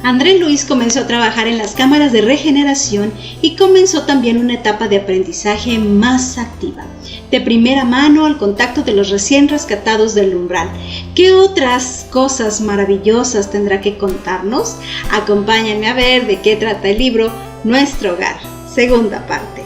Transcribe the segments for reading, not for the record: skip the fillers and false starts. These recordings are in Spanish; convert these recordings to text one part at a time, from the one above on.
André Luis comenzó a trabajar en las cámaras de regeneración y comenzó también una etapa de aprendizaje más activa, de primera mano al contacto de los recién rescatados del umbral. ¿Qué otras cosas maravillosas tendrá que contarnos? Acompáñenme a ver de qué trata el libro Nuestro Hogar, segunda parte.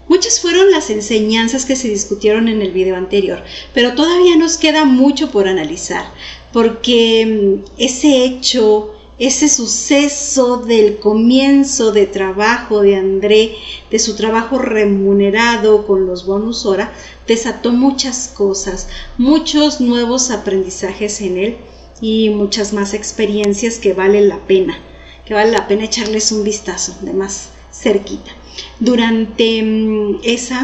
Muchas fueron las enseñanzas que se discutieron en el video anterior, pero todavía nos queda mucho por analizar, porque ese hecho, ese suceso del comienzo de trabajo de André, de su trabajo remunerado con los bonus hora, desató muchas cosas, muchos nuevos aprendizajes en él y muchas más experiencias que vale la pena echarles un vistazo de más cerquita. Durante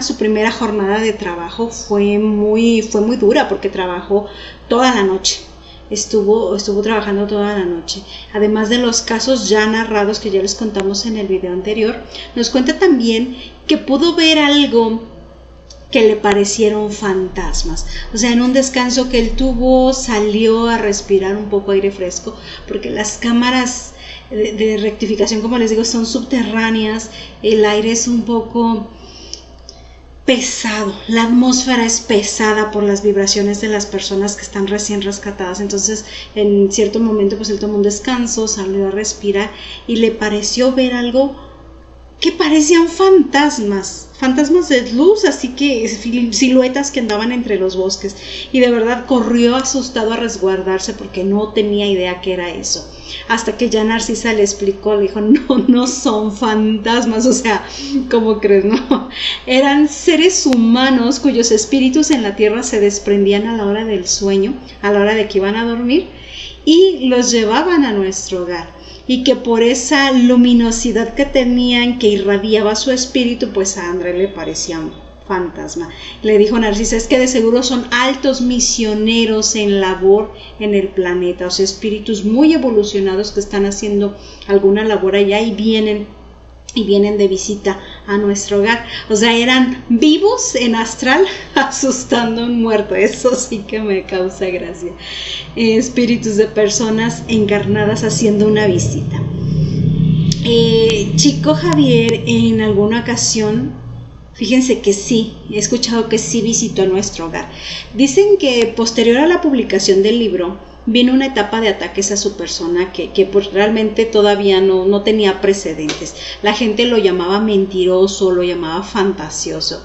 su primera jornada de trabajo fue muy dura porque trabajó toda la noche. Estuvo trabajando toda la noche. Además de los casos ya narrados que ya les contamos en el video anterior, nos cuenta también que pudo ver algo que le parecieron fantasmas. O sea, en un descanso que él tuvo, salió a respirar un poco aire fresco, porque las cámaras de rectificación, como les digo, son subterráneas, el aire es un poco pesado, la atmósfera es pesada por las vibraciones de las personas que están recién rescatadas. Entonces en cierto momento pues él tomó un descanso, salió a respirar y le pareció ver algo que parecían fantasmas de luz, así que siluetas que andaban entre los bosques, y de verdad corrió asustado a resguardarse porque no tenía idea qué era eso, hasta que ya Narcisa le explicó, le dijo, no son fantasmas, o sea, ¿cómo crees? No, eran seres humanos cuyos espíritus en la tierra se desprendían a la hora del sueño, a la hora de que iban a dormir, y los llevaban a nuestro hogar. Y que por esa luminosidad que tenían, que irradiaba su espíritu, pues a André le parecía un fantasma. Le dijo Narcisa, es que de seguro son altos misioneros en labor en el planeta, o sea, espíritus muy evolucionados que están haciendo alguna labor allá y vienen de visita a nuestro hogar. O sea, eran vivos en astral asustando a un muerto. Eso sí que me causa gracia. Espíritus de personas encarnadas haciendo una visita. Chico Javier en alguna ocasión, fíjense que sí, he escuchado que sí visitó nuestro hogar. Dicen que posterior a la publicación del libro vino una etapa de ataques a su persona que pues realmente todavía no tenía precedentes. La gente lo llamaba mentiroso, lo llamaba fantasioso.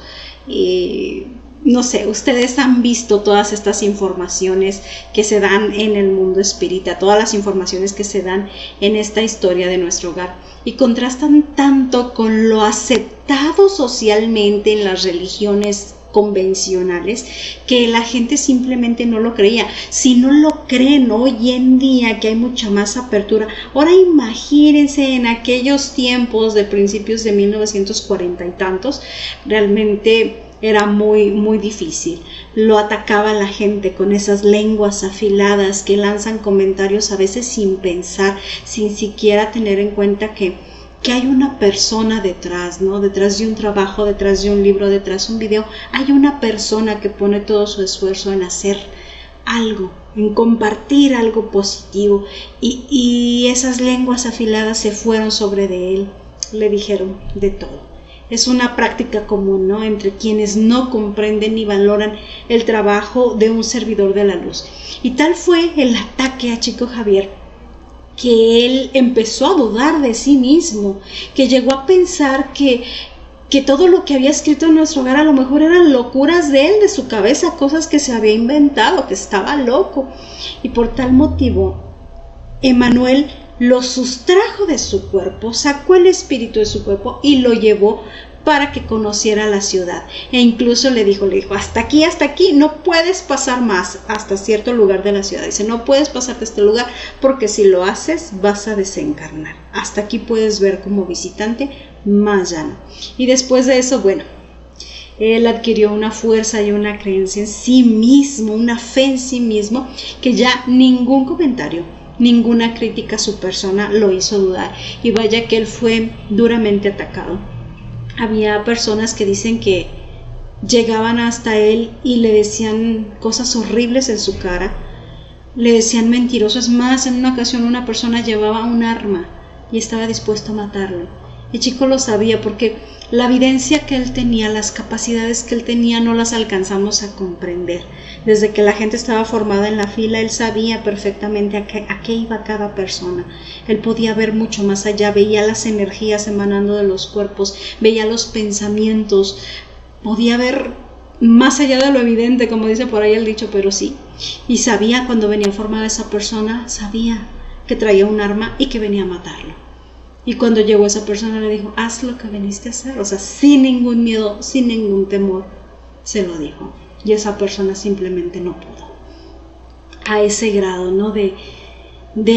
No sé, ustedes han visto todas estas informaciones que se dan en el mundo espírita, todas las informaciones que se dan en esta historia de nuestro hogar, y contrastan tanto con lo aceptado socialmente en las religiones convencionales que la gente simplemente no lo creía. Si no lo creen hoy en día, que hay mucha más apertura, ahora imagínense en aquellos tiempos de principios de 1940 y tantos, realmente era muy difícil. Lo atacaba la gente con esas lenguas afiladas que lanzan comentarios a veces sin pensar, sin siquiera tener en cuenta que hay una persona detrás, ¿no? Detrás de un trabajo, detrás de un libro, detrás de un video, hay una persona que pone todo su esfuerzo en hacer algo, en compartir algo positivo, y esas lenguas afiladas se fueron sobre de él, le dijeron de todo. Es una práctica común, ¿no?, entre quienes no comprenden ni valoran el trabajo de un servidor de la luz. Y tal fue el ataque a Chico Javier que él empezó a dudar de sí mismo, que llegó a pensar que que todo lo que había escrito en nuestro hogar a lo mejor eran locuras de él, de su cabeza, cosas que se había inventado, que estaba loco. Y por tal motivo, Emmanuel lo sustrajo de su cuerpo, sacó el espíritu de su cuerpo y lo llevó para que conociera la ciudad. E incluso le dijo, hasta aquí, no puedes pasar más hasta cierto lugar de la ciudad. Dice, no puedes pasar de este lugar porque si lo haces vas a desencarnar. Hasta aquí puedes ver como visitante, más ya no. Y después de eso, bueno, él adquirió una fuerza y una creencia en sí mismo, una fe en sí mismo, que ya ningún comentario, ninguna crítica a su persona lo hizo dudar. Y vaya que él fue duramente atacado. Había personas que dicen que llegaban hasta él y le decían cosas horribles en su cara, le decían mentiroso. Es más, en una ocasión una persona llevaba un arma y estaba dispuesto a matarlo. El chico lo sabía porque la evidencia que él tenía, las capacidades que él tenía, no las alcanzamos a comprender. Desde que la gente estaba formada en la fila, él sabía perfectamente a qué iba cada persona. Él podía ver mucho más allá, veía las energías emanando de los cuerpos, veía los pensamientos, podía ver más allá de lo evidente, como dice por ahí el dicho, pero sí. Y sabía cuando venía formada esa persona, sabía que traía un arma y que venía a matarlo. Y cuando llegó esa persona le dijo, haz lo que viniste a hacer, o sea, sin ningún miedo, sin ningún temor, se lo dijo. Y esa persona simplemente no pudo. A ese grado, ¿no? De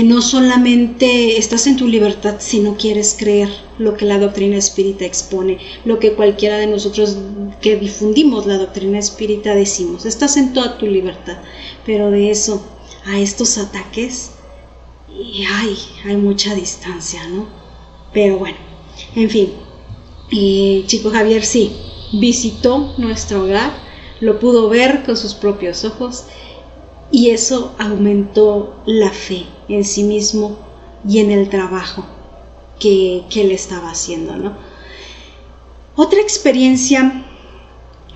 no solamente estás en tu libertad si no quieres creer lo que la doctrina espírita expone, lo que cualquiera de nosotros que difundimos la doctrina espírita decimos, estás en toda tu libertad, pero de eso a estos ataques y hay mucha distancia, ¿no? Pero bueno, en fin, Chico Javier sí visitó nuestro hogar, lo pudo ver con sus propios ojos y eso aumentó la fe en sí mismo y en el trabajo que él estaba haciendo, ¿no? Otra experiencia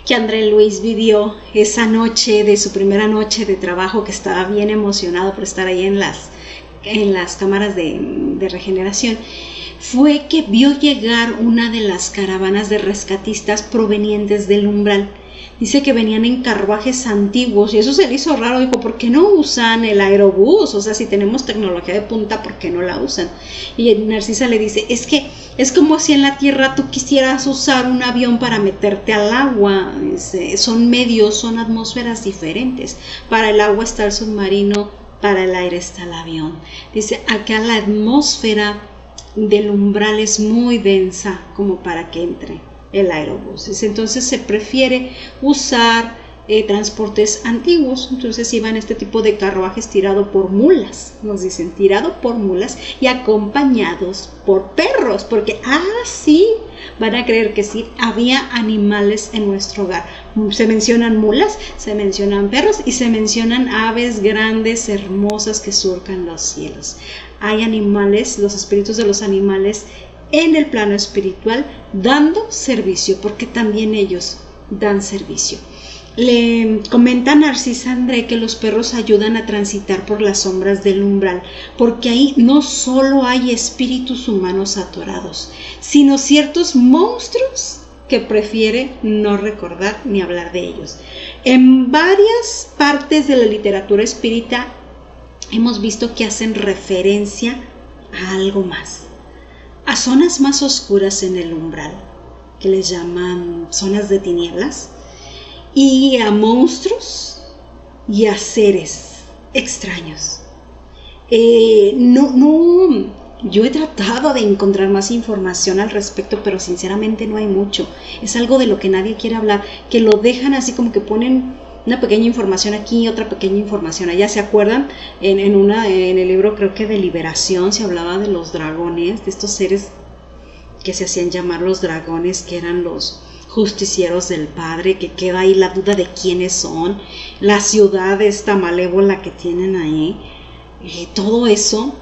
que André Luis vivió esa noche de su primera noche de trabajo, que estaba bien emocionado por estar ahí en las cámaras de regeneración, fue que vio llegar una de las caravanas de rescatistas provenientes del umbral. Dice que venían en carruajes antiguos y eso se le hizo raro. Dijo, ¿por qué no usan el aerobús? O sea, si tenemos tecnología de punta, ¿por qué no la usan? Y Narcisa le dice, es que es como si en la tierra tú quisieras usar un avión para meterte al agua. Son medios, son atmósferas diferentes. Para el agua está el submarino, para el aire está el avión. Dice, acá la atmósfera del umbral es muy densa como para que entre el aerobús. Entonces se prefiere usar transportes antiguos. Entonces iban este tipo de carruajes tirado por mulas, nos dicen, tirado por mulas y acompañados por perros, porque sí, van a creer que sí, había animales en nuestro hogar. Se mencionan mulas, se mencionan perros y se mencionan aves grandes, hermosas que surcan los cielos. Hay animales, los espíritus de los animales en el plano espiritual dando servicio, porque también ellos dan servicio. Le comenta Narcisa André que los perros ayudan a transitar por las sombras del umbral, porque ahí no solo hay espíritus humanos atorados, sino ciertos monstruos que prefiere no recordar ni hablar de ellos. En varias partes de la literatura espírita hemos visto que hacen referencia a algo más, a zonas más oscuras en el umbral, que les llaman zonas de tinieblas, y a monstruos y a seres extraños. Yo he tratado de encontrar más información al respecto, pero sinceramente no hay mucho. Es algo de lo que nadie quiere hablar, que lo dejan así como que ponen una pequeña información aquí, otra pequeña información allá. ¿Se acuerdan? En el libro, creo que de Liberación, se hablaba de los dragones, de estos seres que se hacían llamar los dragones, que eran los justicieros del Padre, que queda ahí la duda de quiénes son, la ciudad esta malévola que tienen ahí. Todo eso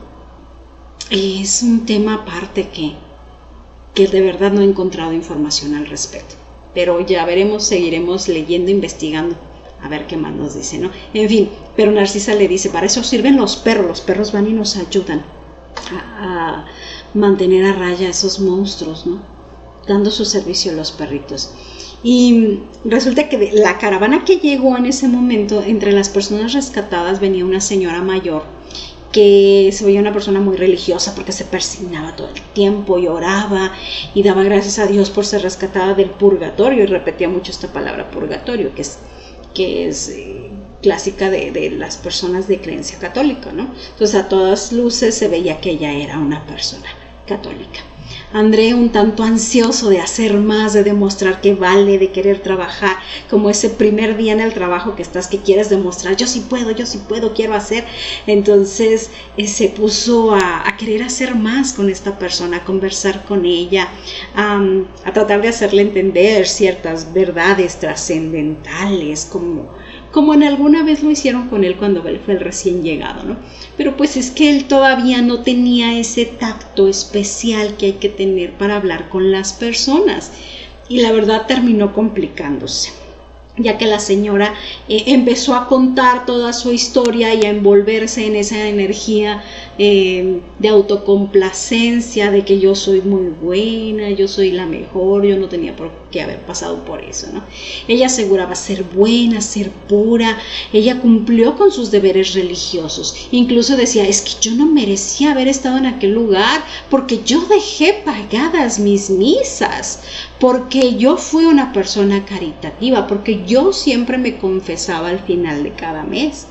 es un tema aparte que de verdad no he encontrado información al respecto. Pero ya veremos, seguiremos leyendo, investigando, a ver qué más nos dice, ¿no? En fin, pero Narcisa le dice, para eso sirven los perros van y nos ayudan a mantener a raya a esos monstruos, ¿no? dando su servicio a los perritos. Y resulta que de la caravana que llegó en ese momento, entre las personas rescatadas venía una señora mayor que se veía una persona muy religiosa porque se persignaba todo el tiempo y oraba y daba gracias a Dios por ser rescatada del purgatorio, y repetía mucho esta palabra purgatorio, que es clásica de las personas de creencia católica, ¿no? Entonces a todas luces se veía que ella era una persona católica. André, un tanto ansioso de hacer más, de demostrar que vale, de querer trabajar, como ese primer día en el trabajo que estás, que quieres demostrar, yo sí puedo, quiero hacer. Entonces se puso a querer hacer más con esta persona, a conversar con ella, a tratar de hacerle entender ciertas verdades trascendentales, como en alguna vez lo hicieron con él cuando él fue el recién llegado, ¿no? Pero pues es que él todavía no tenía ese tacto especial que hay que tener para hablar con las personas, y la verdad terminó complicándose, ya que la señora empezó a contar toda su historia y a envolverse en esa energía de autocomplacencia, de que yo soy muy buena, yo soy la mejor, yo no tenía por qué haber pasado por eso, ¿no? Ella aseguraba ser buena, ser pura, ella cumplió con sus deberes religiosos, incluso decía, es que yo no merecía haber estado en aquel lugar, porque yo dejé pagadas mis misas, porque yo fui una persona caritativa, porque yo siempre me confesaba al final de cada mes.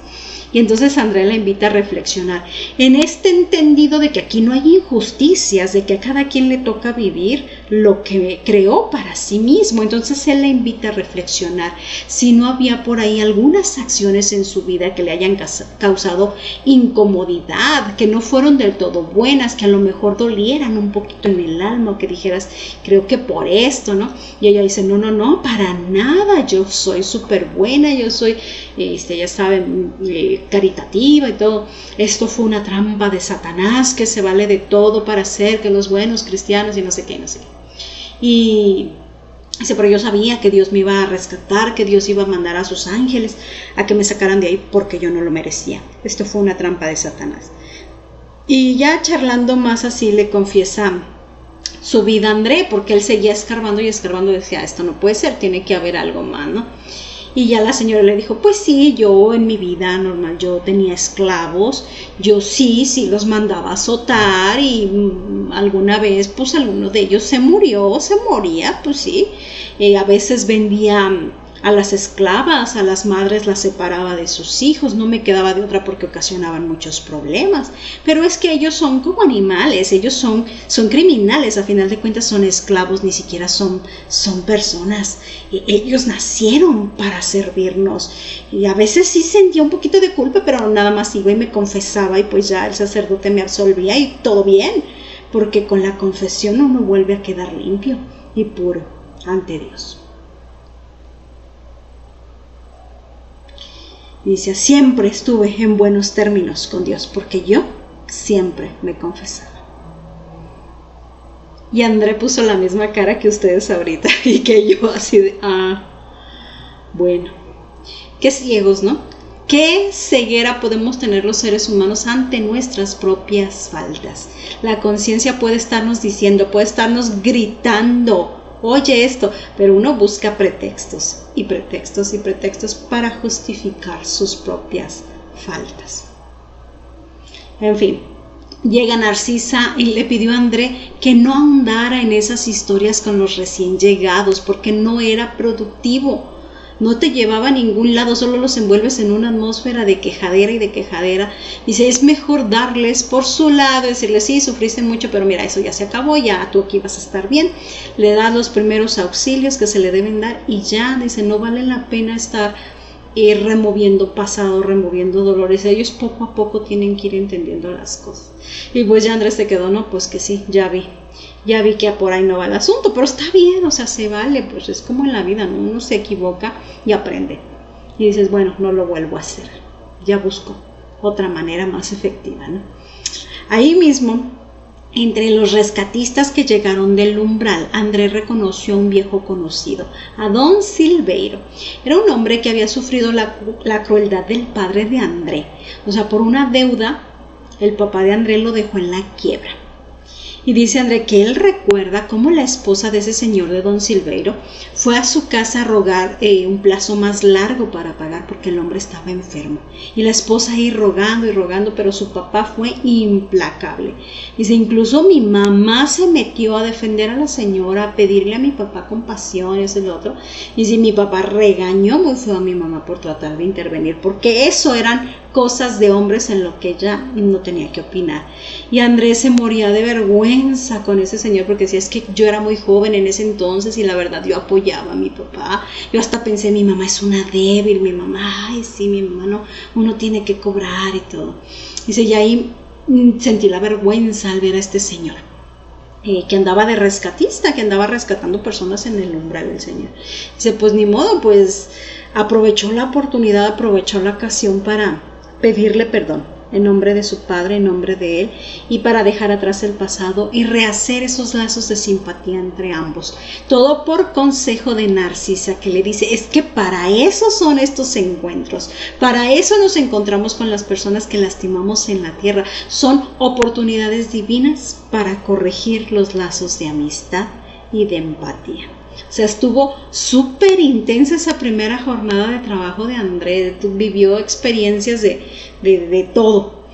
Y entonces André la invita a reflexionar en este entendido de que aquí no hay injusticias, de que a cada quien le toca vivir lo que creó para sí mismo. Entonces él la invita a reflexionar si no había por ahí algunas acciones en su vida que le hayan causado incomodidad, que no fueron del todo buenas, que a lo mejor dolieran un poquito en el alma, o que dijeras, creo que por esto, ¿no? Y ella dice, no, para nada, yo soy súper buena, yo soy, ya saben, caritativa y todo. Esto fue una trampa de Satanás que se vale de todo para hacer que los buenos cristianos y no sé qué. Y dice, pero yo sabía que Dios me iba a rescatar, que Dios iba a mandar a sus ángeles a que me sacaran de ahí porque yo no lo merecía. Esto fue una trampa de Satanás. Y ya charlando más así le confiesa su vida a André, porque él seguía escarbando y escarbando, decía, esto no puede ser, tiene que haber algo más, ¿no? Y ya la señora le dijo, pues sí, yo en mi vida normal, yo tenía esclavos, yo sí los mandaba a azotar, y alguna vez pues alguno de ellos se moría, pues sí. A veces vendía a las esclavas, a las madres las separaba de sus hijos, no me quedaba de otra porque ocasionaban muchos problemas. Pero es que ellos son como animales, ellos son criminales, a final de cuentas son esclavos, ni siquiera son personas. Ellos nacieron para servirnos. Y a veces sí sentía un poquito de culpa, pero nada más iba y me confesaba, y pues ya el sacerdote me absolvía y todo bien, porque con la confesión uno vuelve a quedar limpio y puro ante Dios. Dice, siempre estuve en buenos términos con Dios, porque yo siempre me confesaba. Y André puso la misma cara que ustedes ahorita, y que yo así de, bueno, qué ciegos, ¿no? ¿Qué ceguera podemos tener los seres humanos ante nuestras propias faltas? La conciencia puede estarnos diciendo, puede estarnos gritando, oye esto, pero uno busca pretextos y pretextos y pretextos para justificar sus propias faltas. En fin, llega Narcisa y le pidió a André que no ahondara en esas historias con los recién llegados, porque no era productivo. No te llevaba a ningún lado, solo los envuelves en una atmósfera de quejadera y de quejadera. Dice, es mejor darles por su lado, decirles, sí, sufriste mucho, pero mira, eso ya se acabó, ya tú aquí vas a estar bien. Le das los primeros auxilios que se le deben dar y ya, dice, no vale la pena estar removiendo pasado, removiendo dolores. Ellos poco a poco tienen que ir entendiendo las cosas. Y pues ya Andrés se quedó, no, pues que sí, ya vi que por ahí no va el asunto, pero está bien, o sea, se vale, pues es como en la vida, ¿no? Uno se equivoca y aprende. Y dices, bueno, no lo vuelvo a hacer, ya busco otra manera más efectiva, ¿no? Ahí mismo, entre los rescatistas que llegaron del umbral, André reconoció a un viejo conocido, a Don Silveiro. Era un hombre que había sufrido la crueldad del padre de André. O sea, por una deuda, el papá de André lo dejó en la quiebra. Y dice André que él recuerda cómo la esposa de ese señor de don Silveiro fue a su casa a rogar un plazo más largo para pagar porque el hombre estaba enfermo. Y la esposa ahí rogando y rogando, pero su papá fue implacable. Dice, incluso mi mamá se metió a defender a la señora, a pedirle a mi papá compasión, y eso y lo otro. Y dice, mi papá regañó muy feo a mi mamá por tratar de intervenir, porque eso eran cosas de hombres en lo que ella no tenía que opinar. Y Andrés se moría de vergüenza con ese señor porque decía, es que yo era muy joven en ese entonces y la verdad yo apoyaba a mi papá. Yo hasta pensé, mi mamá es una débil, mi mamá, ay sí, mi mamá no, uno tiene que cobrar y todo. Dice, y ahí sentí la vergüenza al ver a este señor. Que andaba de rescatista, que andaba rescatando personas en el umbral del Señor. Dice, pues ni modo, pues aprovechó la oportunidad, aprovechó la ocasión para pedirle perdón en nombre de su padre, en nombre de él, y para dejar atrás el pasado y rehacer esos lazos de simpatía entre ambos. Todo por consejo de Narcisa, que le dice, es que para eso son estos encuentros, para eso nos encontramos con las personas que lastimamos en la tierra. Son oportunidades divinas para corregir los lazos de amistad y de empatía. O sea, estuvo súper intensa esa primera jornada de trabajo de Andrés, vivió experiencias de todo.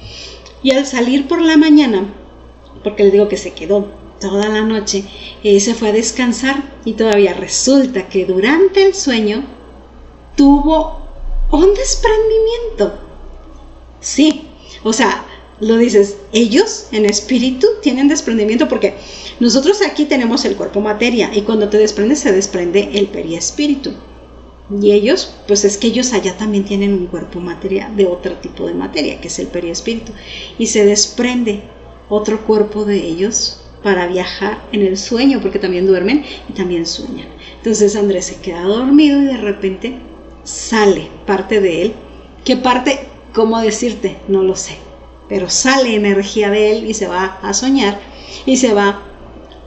Y al salir por la mañana, porque les digo que se quedó toda la noche, se fue a descansar y todavía resulta que durante el sueño tuvo un desprendimiento. Sí, o sea, lo dices, ellos en espíritu tienen desprendimiento porque nosotros aquí tenemos el cuerpo materia y cuando te desprendes se desprende el periespíritu. Y ellos, pues es que ellos allá también tienen un cuerpo materia de otro tipo de materia, que es el periespíritu. Y se desprende otro cuerpo de ellos para viajar en el sueño, porque también duermen y también sueñan. Entonces Andrés se queda dormido y de repente sale parte de él. ¿Qué parte? ¿Cómo decirte? No lo sé. Pero sale energía de él y se va a soñar y se va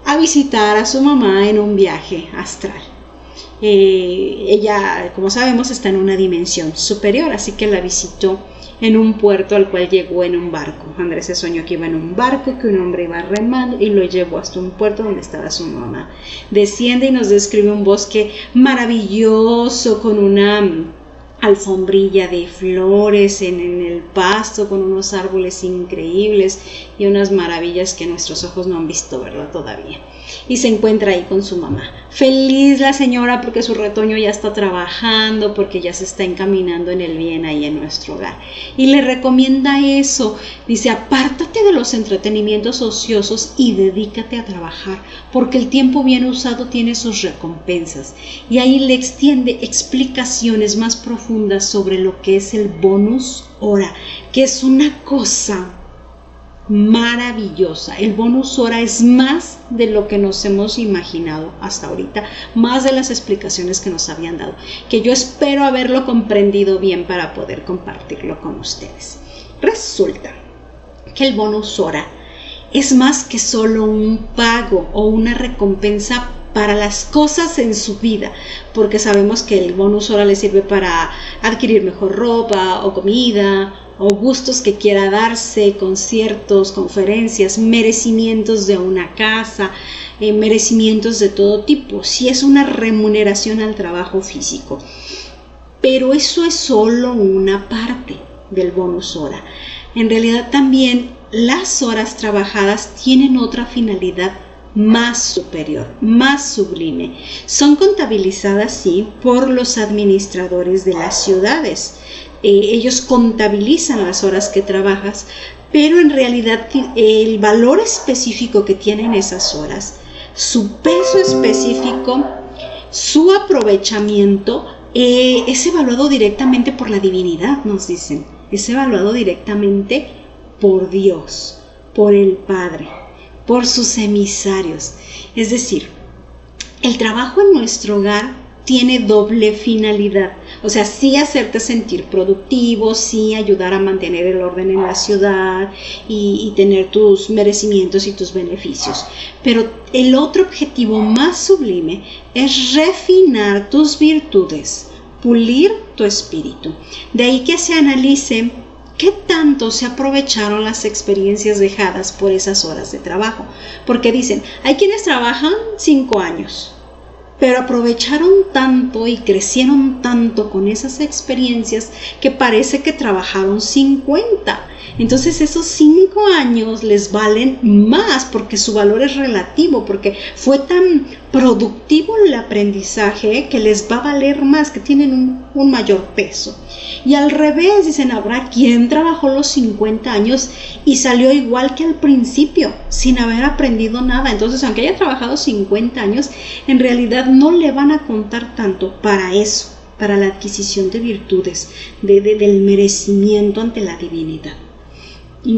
a visitar a su mamá en un viaje astral. Ella, como sabemos, está en una dimensión superior, así que la visitó en un puerto al cual llegó en un barco. Andrés se soñó que iba en un barco, que un hombre iba remando y lo llevó hasta un puerto donde estaba su mamá. Desciende y nos describe un bosque maravilloso con una alfombrilla de flores en el pasto, con unos árboles increíbles y unas maravillas que nuestros ojos no han visto, ¿verdad? Todavía. Y se encuentra ahí con su mamá. Feliz la señora porque su retoño ya está trabajando, porque ya se está encaminando en el bien ahí en nuestro hogar. Y le recomienda eso. Dice, apártate de los entretenimientos ociosos y dedícate a trabajar, porque el tiempo bien usado tiene sus recompensas. Y ahí le extiende explicaciones más profundas sobre lo que es el bonus hora, que es una cosa maravillosa. El bonus hora es más de lo que nos hemos imaginado hasta ahorita, más de las explicaciones que nos habían dado, que yo espero haberlo comprendido bien para poder compartirlo con ustedes. Resulta que el bonus hora es más que solo un pago o una recompensa para las cosas en su vida, porque sabemos que el bonus hora le sirve para adquirir mejor ropa o comida o gustos que quiera darse, conciertos, conferencias, merecimientos de una casa, merecimientos de todo tipo. Sí es una remuneración al trabajo físico, pero eso es solo una parte del bonus hora. En realidad también las horas trabajadas tienen otra finalidad más superior, más sublime. Son contabilizadas, sí, por los administradores de las ciudades. Ellos contabilizan las horas que trabajas, pero en realidad el valor específico que tienen esas horas, su peso específico, su aprovechamiento, es evaluado directamente por la divinidad, nos dicen. Es evaluado directamente por Dios, por el Padre, por sus emisarios. Es decir, el trabajo en nuestro hogar tiene doble finalidad. O sea, sí hacerte sentir productivo, sí ayudar a mantener el orden en la ciudad y tener tus merecimientos y tus beneficios. Pero el otro objetivo más sublime es refinar tus virtudes, pulir tu espíritu. De ahí que se analice ¿qué tanto se aprovecharon las experiencias dejadas por esas horas de trabajo? Porque dicen, hay quienes trabajan 5 años, pero aprovecharon tanto y crecieron tanto con esas experiencias que parece que trabajaron 50. Entonces esos 5 años les valen más porque su valor es relativo, porque fue tan productivo el aprendizaje que les va a valer más, que tienen un mayor peso. Y al revés, dicen, habrá quien trabajó los 50 años y salió igual que al principio, sin haber aprendido nada. Entonces, aunque haya trabajado 50 años, en realidad no le van a contar tanto para eso, para la adquisición de virtudes, del merecimiento ante la divinidad.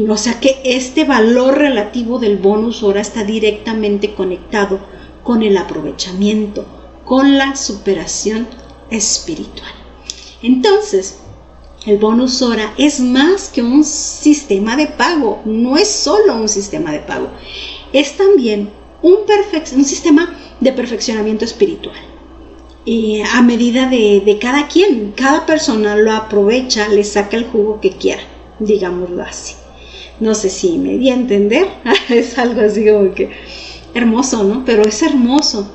O sea que este valor relativo del bonus hora está directamente conectado con el aprovechamiento, con la superación espiritual. Entonces, el bonus hora es más que un sistema de pago, no es solo un sistema de pago, es también un sistema de perfeccionamiento espiritual. A medida de cada quien, cada persona lo aprovecha, le saca el jugo que quiera, digámoslo así. No sé si me di a entender, es algo así como que hermoso, ¿no? Pero es hermoso.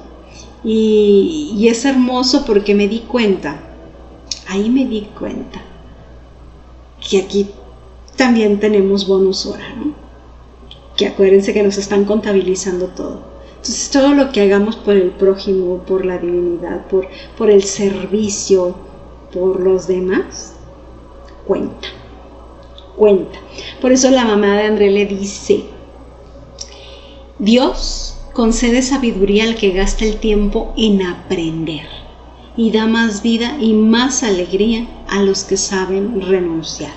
Y es hermoso porque me di cuenta que aquí también tenemos bonus hora, ¿no? Que acuérdense que nos están contabilizando todo. Entonces todo lo que hagamos por el prójimo, por la divinidad, por el servicio, por los demás, cuenta. Por eso la mamá de André le dice, Dios concede sabiduría al que gasta el tiempo en aprender y da más vida y más alegría a los que saben renunciar.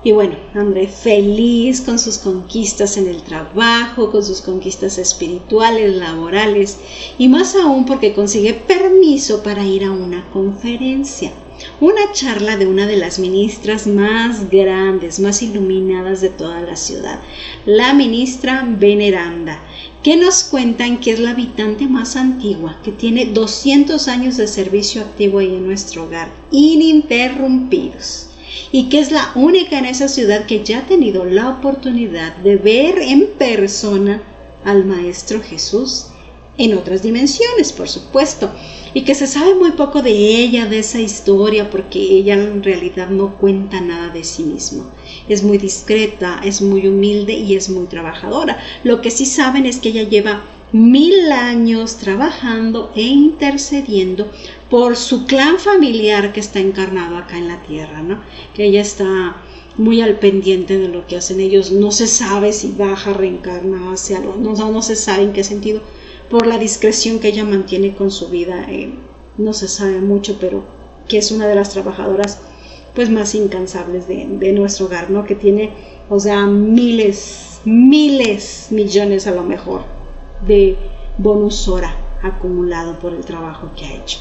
Y bueno, André feliz con sus conquistas en el trabajo, con sus conquistas espirituales, laborales y más aún porque consigue permiso para ir a una conferencia. Una charla de una de las ministras más grandes, más iluminadas de toda la ciudad, la ministra Veneranda, que nos cuentan que es la habitante más antigua, que tiene 200 años de servicio activo ahí en nuestro hogar, ininterrumpidos, y que es la única en esa ciudad que ya ha tenido la oportunidad de ver en persona al Maestro Jesús en otras dimensiones, por supuesto, y que se sabe muy poco de ella, de esa historia, porque ella en realidad no cuenta nada de sí misma. Es muy discreta, es muy humilde y es muy trabajadora. Lo que sí saben es que ella lleva 1000 años trabajando e intercediendo por su clan familiar que está encarnado acá en la tierra, ¿no? Que ella está muy al pendiente de lo que hacen ellos. No se sabe si baja, reencarna hacia algo, no se sabe en qué sentido. Por la discreción que ella mantiene con su vida, no se sabe mucho, pero que es una de las trabajadoras pues más incansables de nuestro hogar, ¿no? Que tiene, o sea, miles, millones a lo mejor de bonus hora acumulado por el trabajo que ha hecho.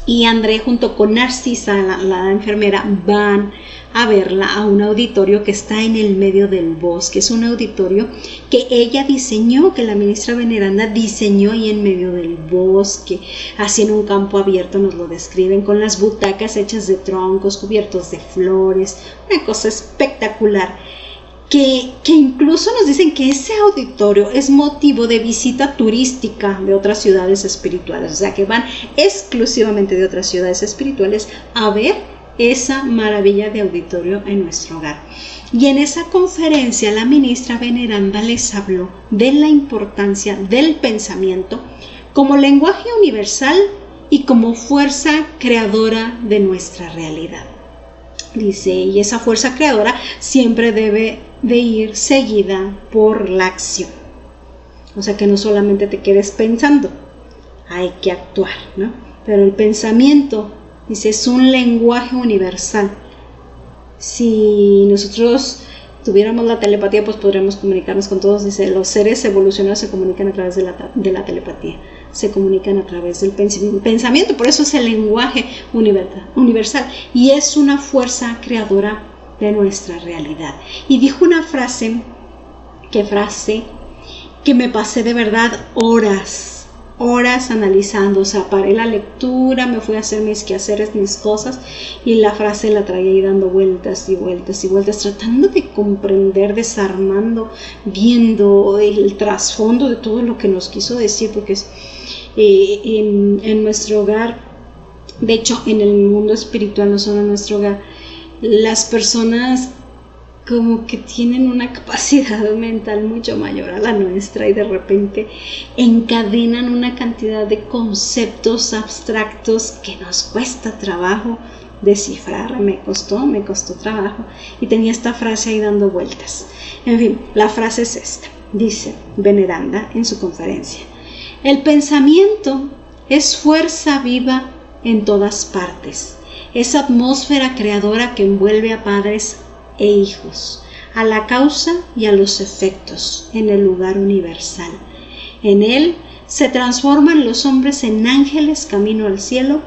Y André junto con Narcisa, la enfermera, van a verla a un auditorio que está en el medio del bosque. Es un auditorio que ella diseñó, que la ministra Veneranda diseñó ahí en medio del bosque, así en un campo abierto nos lo describen, con las butacas hechas de troncos, cubiertos de flores, una cosa espectacular. Que incluso nos dicen que ese auditorio es motivo de visita turística de otras ciudades espirituales, o sea que van exclusivamente de otras ciudades espirituales a ver esa maravilla de auditorio en nuestro hogar. Y en esa conferencia la ministra Veneranda les habló de la importancia del pensamiento como lenguaje universal y como fuerza creadora de nuestra realidad. Dice, y esa fuerza creadora siempre debe de ir seguida por la acción. O sea que no solamente te quedes pensando, hay que actuar, ¿no? Pero el pensamiento, dice, es un lenguaje universal. Si nosotros tuviéramos la telepatía, pues podríamos comunicarnos con todos. Dice, los seres evolucionados se comunican a través de la telepatía, se comunican a través del pensamiento. Por eso es el lenguaje universal y es una fuerza creadora de nuestra realidad. Y dijo una frase que me pasé de verdad horas horas analizando, o sea, paré la lectura, me fui a hacer mis quehaceres, mis cosas, y la frase la traía ahí dando vueltas y vueltas y vueltas, tratando de comprender, desarmando, viendo el trasfondo de todo lo que nos quiso decir, porque en nuestro hogar, de hecho en el mundo espiritual, no solo en nuestro hogar, las personas como que tienen una capacidad mental mucho mayor a la nuestra y de repente encadenan una cantidad de conceptos abstractos que nos cuesta trabajo descifrar. Me costó trabajo, y tenía esta frase ahí dando vueltas. En fin, la frase es esta. Dice Veneranda en su conferencia: el pensamiento es fuerza viva en todas partes, es atmósfera creadora que envuelve a padres e hijos, a la causa y a los efectos en el lugar universal. En él se transforman los hombres en ángeles camino al cielo,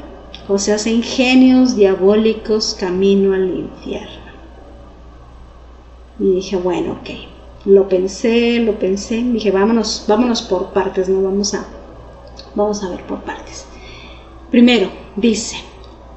o se hacen genios diabólicos camino al infierno. Y dije, bueno, ok, lo pensé, dije, vámonos por partes, no vamos a ver por partes. Primero, dice,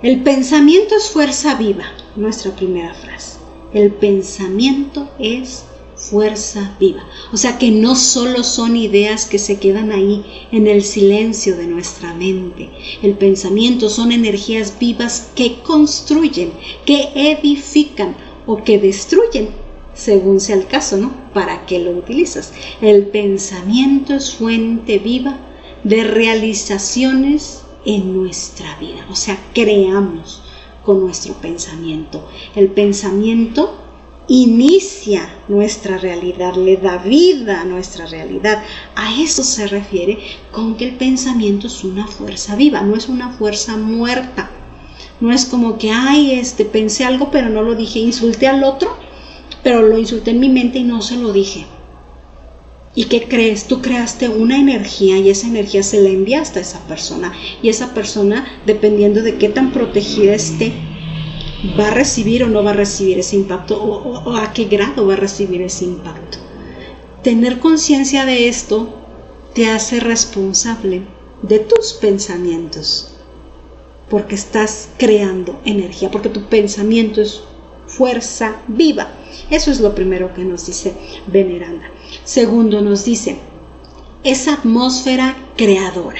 el pensamiento es fuerza viva, nuestra primera frase. El pensamiento es fuerza viva. O sea que no solo son ideas que se quedan ahí en el silencio de nuestra mente. El pensamiento son energías vivas que construyen, que edifican o que destruyen, según sea el caso, ¿no? ¿Para qué lo utilizas? El pensamiento es fuente viva de realizaciones en nuestra vida. O sea, creamos con nuestro pensamiento. El pensamiento inicia nuestra realidad, le da vida a nuestra realidad. A eso se refiere con que el pensamiento es una fuerza viva, no es una fuerza muerta. No es como que, pensé algo pero no lo dije, insulté al otro, pero lo insulté en mi mente y no se lo dije. ¿Y qué crees? Tú creaste una energía y esa energía se la enviaste a esa persona, y esa persona, dependiendo de qué tan protegida esté, va a recibir o no va a recibir ese impacto, o a qué grado va a recibir ese impacto. Tener conciencia de esto te hace responsable de tus pensamientos, porque estás creando energía, porque tu pensamiento es fuerza viva. Eso es lo primero que nos dice Veneranda. Segundo, nos dice, es atmósfera creadora.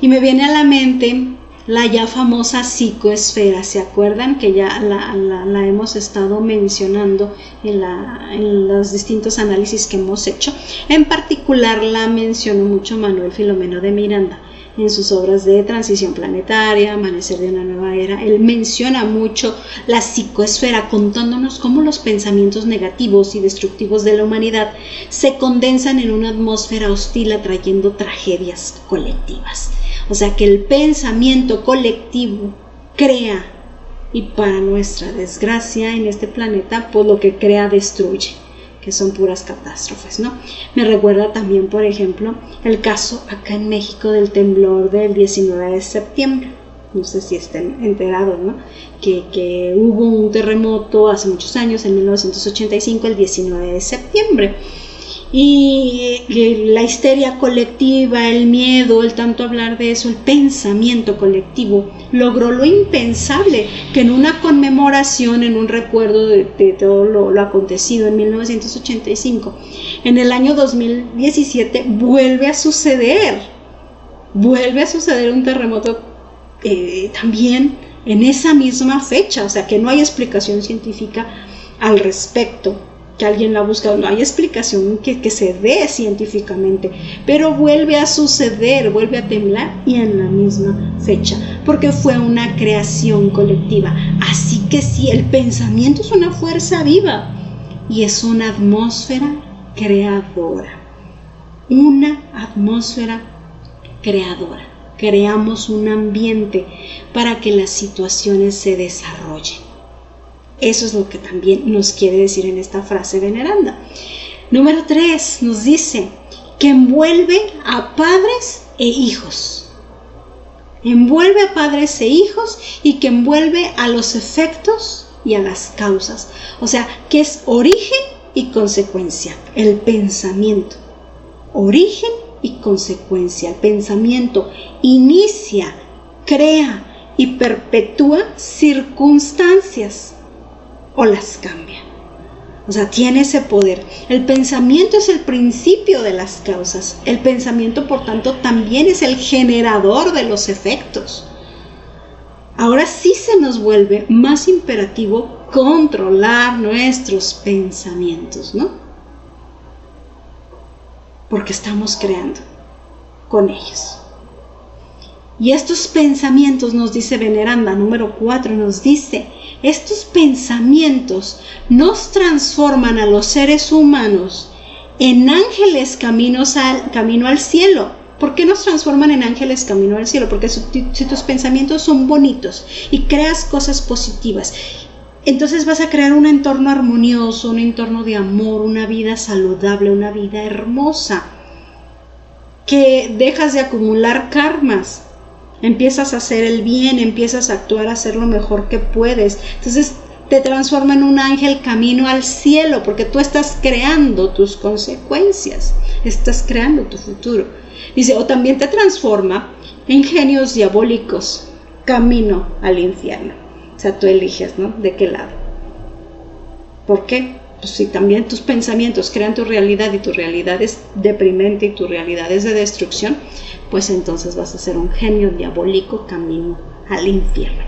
Y me viene a la mente la ya famosa psicoesfera. ¿Se acuerdan que ya la hemos estado mencionando en los distintos análisis que hemos hecho? En particular la mencionó mucho Manuel Filomeno de Miranda en sus obras de Transición Planetaria, Amanecer de una Nueva Era. Él menciona mucho la psicoesfera, contándonos cómo los pensamientos negativos y destructivos de la humanidad se condensan en una atmósfera hostil, atrayendo tragedias colectivas. O sea que el pensamiento colectivo crea, y para nuestra desgracia en este planeta, pues lo que crea destruye, que son puras catástrofes, ¿no? Me recuerda también, por ejemplo, el caso acá en México del temblor del 19 de septiembre. No sé si estén enterados, ¿no? Que hubo un terremoto hace muchos años, en 1985, el 19 de septiembre. Y la histeria colectiva, el miedo, el tanto hablar de eso, el pensamiento colectivo logró lo impensable, que en una conmemoración, en un recuerdo de todo lo acontecido en 1985, en el año 2017 vuelve a suceder un terremoto también en esa misma fecha. O sea que no hay explicación científica al respecto, que alguien la ha buscado, no hay explicación que se dé científicamente, pero vuelve a suceder, vuelve a temblar, y en la misma fecha, porque fue una creación colectiva. Así que sí, el pensamiento es una fuerza viva y es una atmósfera creadora, creamos un ambiente para que las situaciones se desarrollen. Eso es lo que también nos quiere decir en esta frase Veneranda. Número 3, nos dice que envuelve a padres e hijos. Envuelve a padres e hijos, y que envuelve a los efectos y a las causas. O sea, que es origen y consecuencia. El pensamiento, origen y consecuencia. El pensamiento inicia, crea y perpetúa circunstancias o las cambia. O sea, tiene ese poder. El pensamiento es el principio de las causas. El pensamiento, por tanto, también es el generador de los efectos. Ahora sí se nos vuelve más imperativo controlar nuestros pensamientos, ¿no? Porque estamos creando con ellos. Y estos pensamientos, nos dice Veneranda, número 4, nos dice, estos pensamientos nos transforman a los seres humanos en ángeles camino al cielo. ¿Por qué nos transforman en ángeles camino al cielo? Porque si tus pensamientos son bonitos y creas cosas positivas, entonces vas a crear un entorno armonioso, un entorno de amor, una vida saludable, una vida hermosa, que dejas de acumular karmas. Empiezas a hacer el bien, empiezas a actuar, a hacer lo mejor que puedes. Entonces te transforma en un ángel camino al cielo, porque tú estás creando tus consecuencias, estás creando tu futuro. Dice, o también te transforma en genios diabólicos camino al infierno. O sea, tú eliges, ¿no? ¿De qué lado? ¿Por qué? Pues si también tus pensamientos crean tu realidad y tu realidad es deprimente y tu realidad es de destrucción, pues entonces vas a ser un genio diabólico camino al infierno.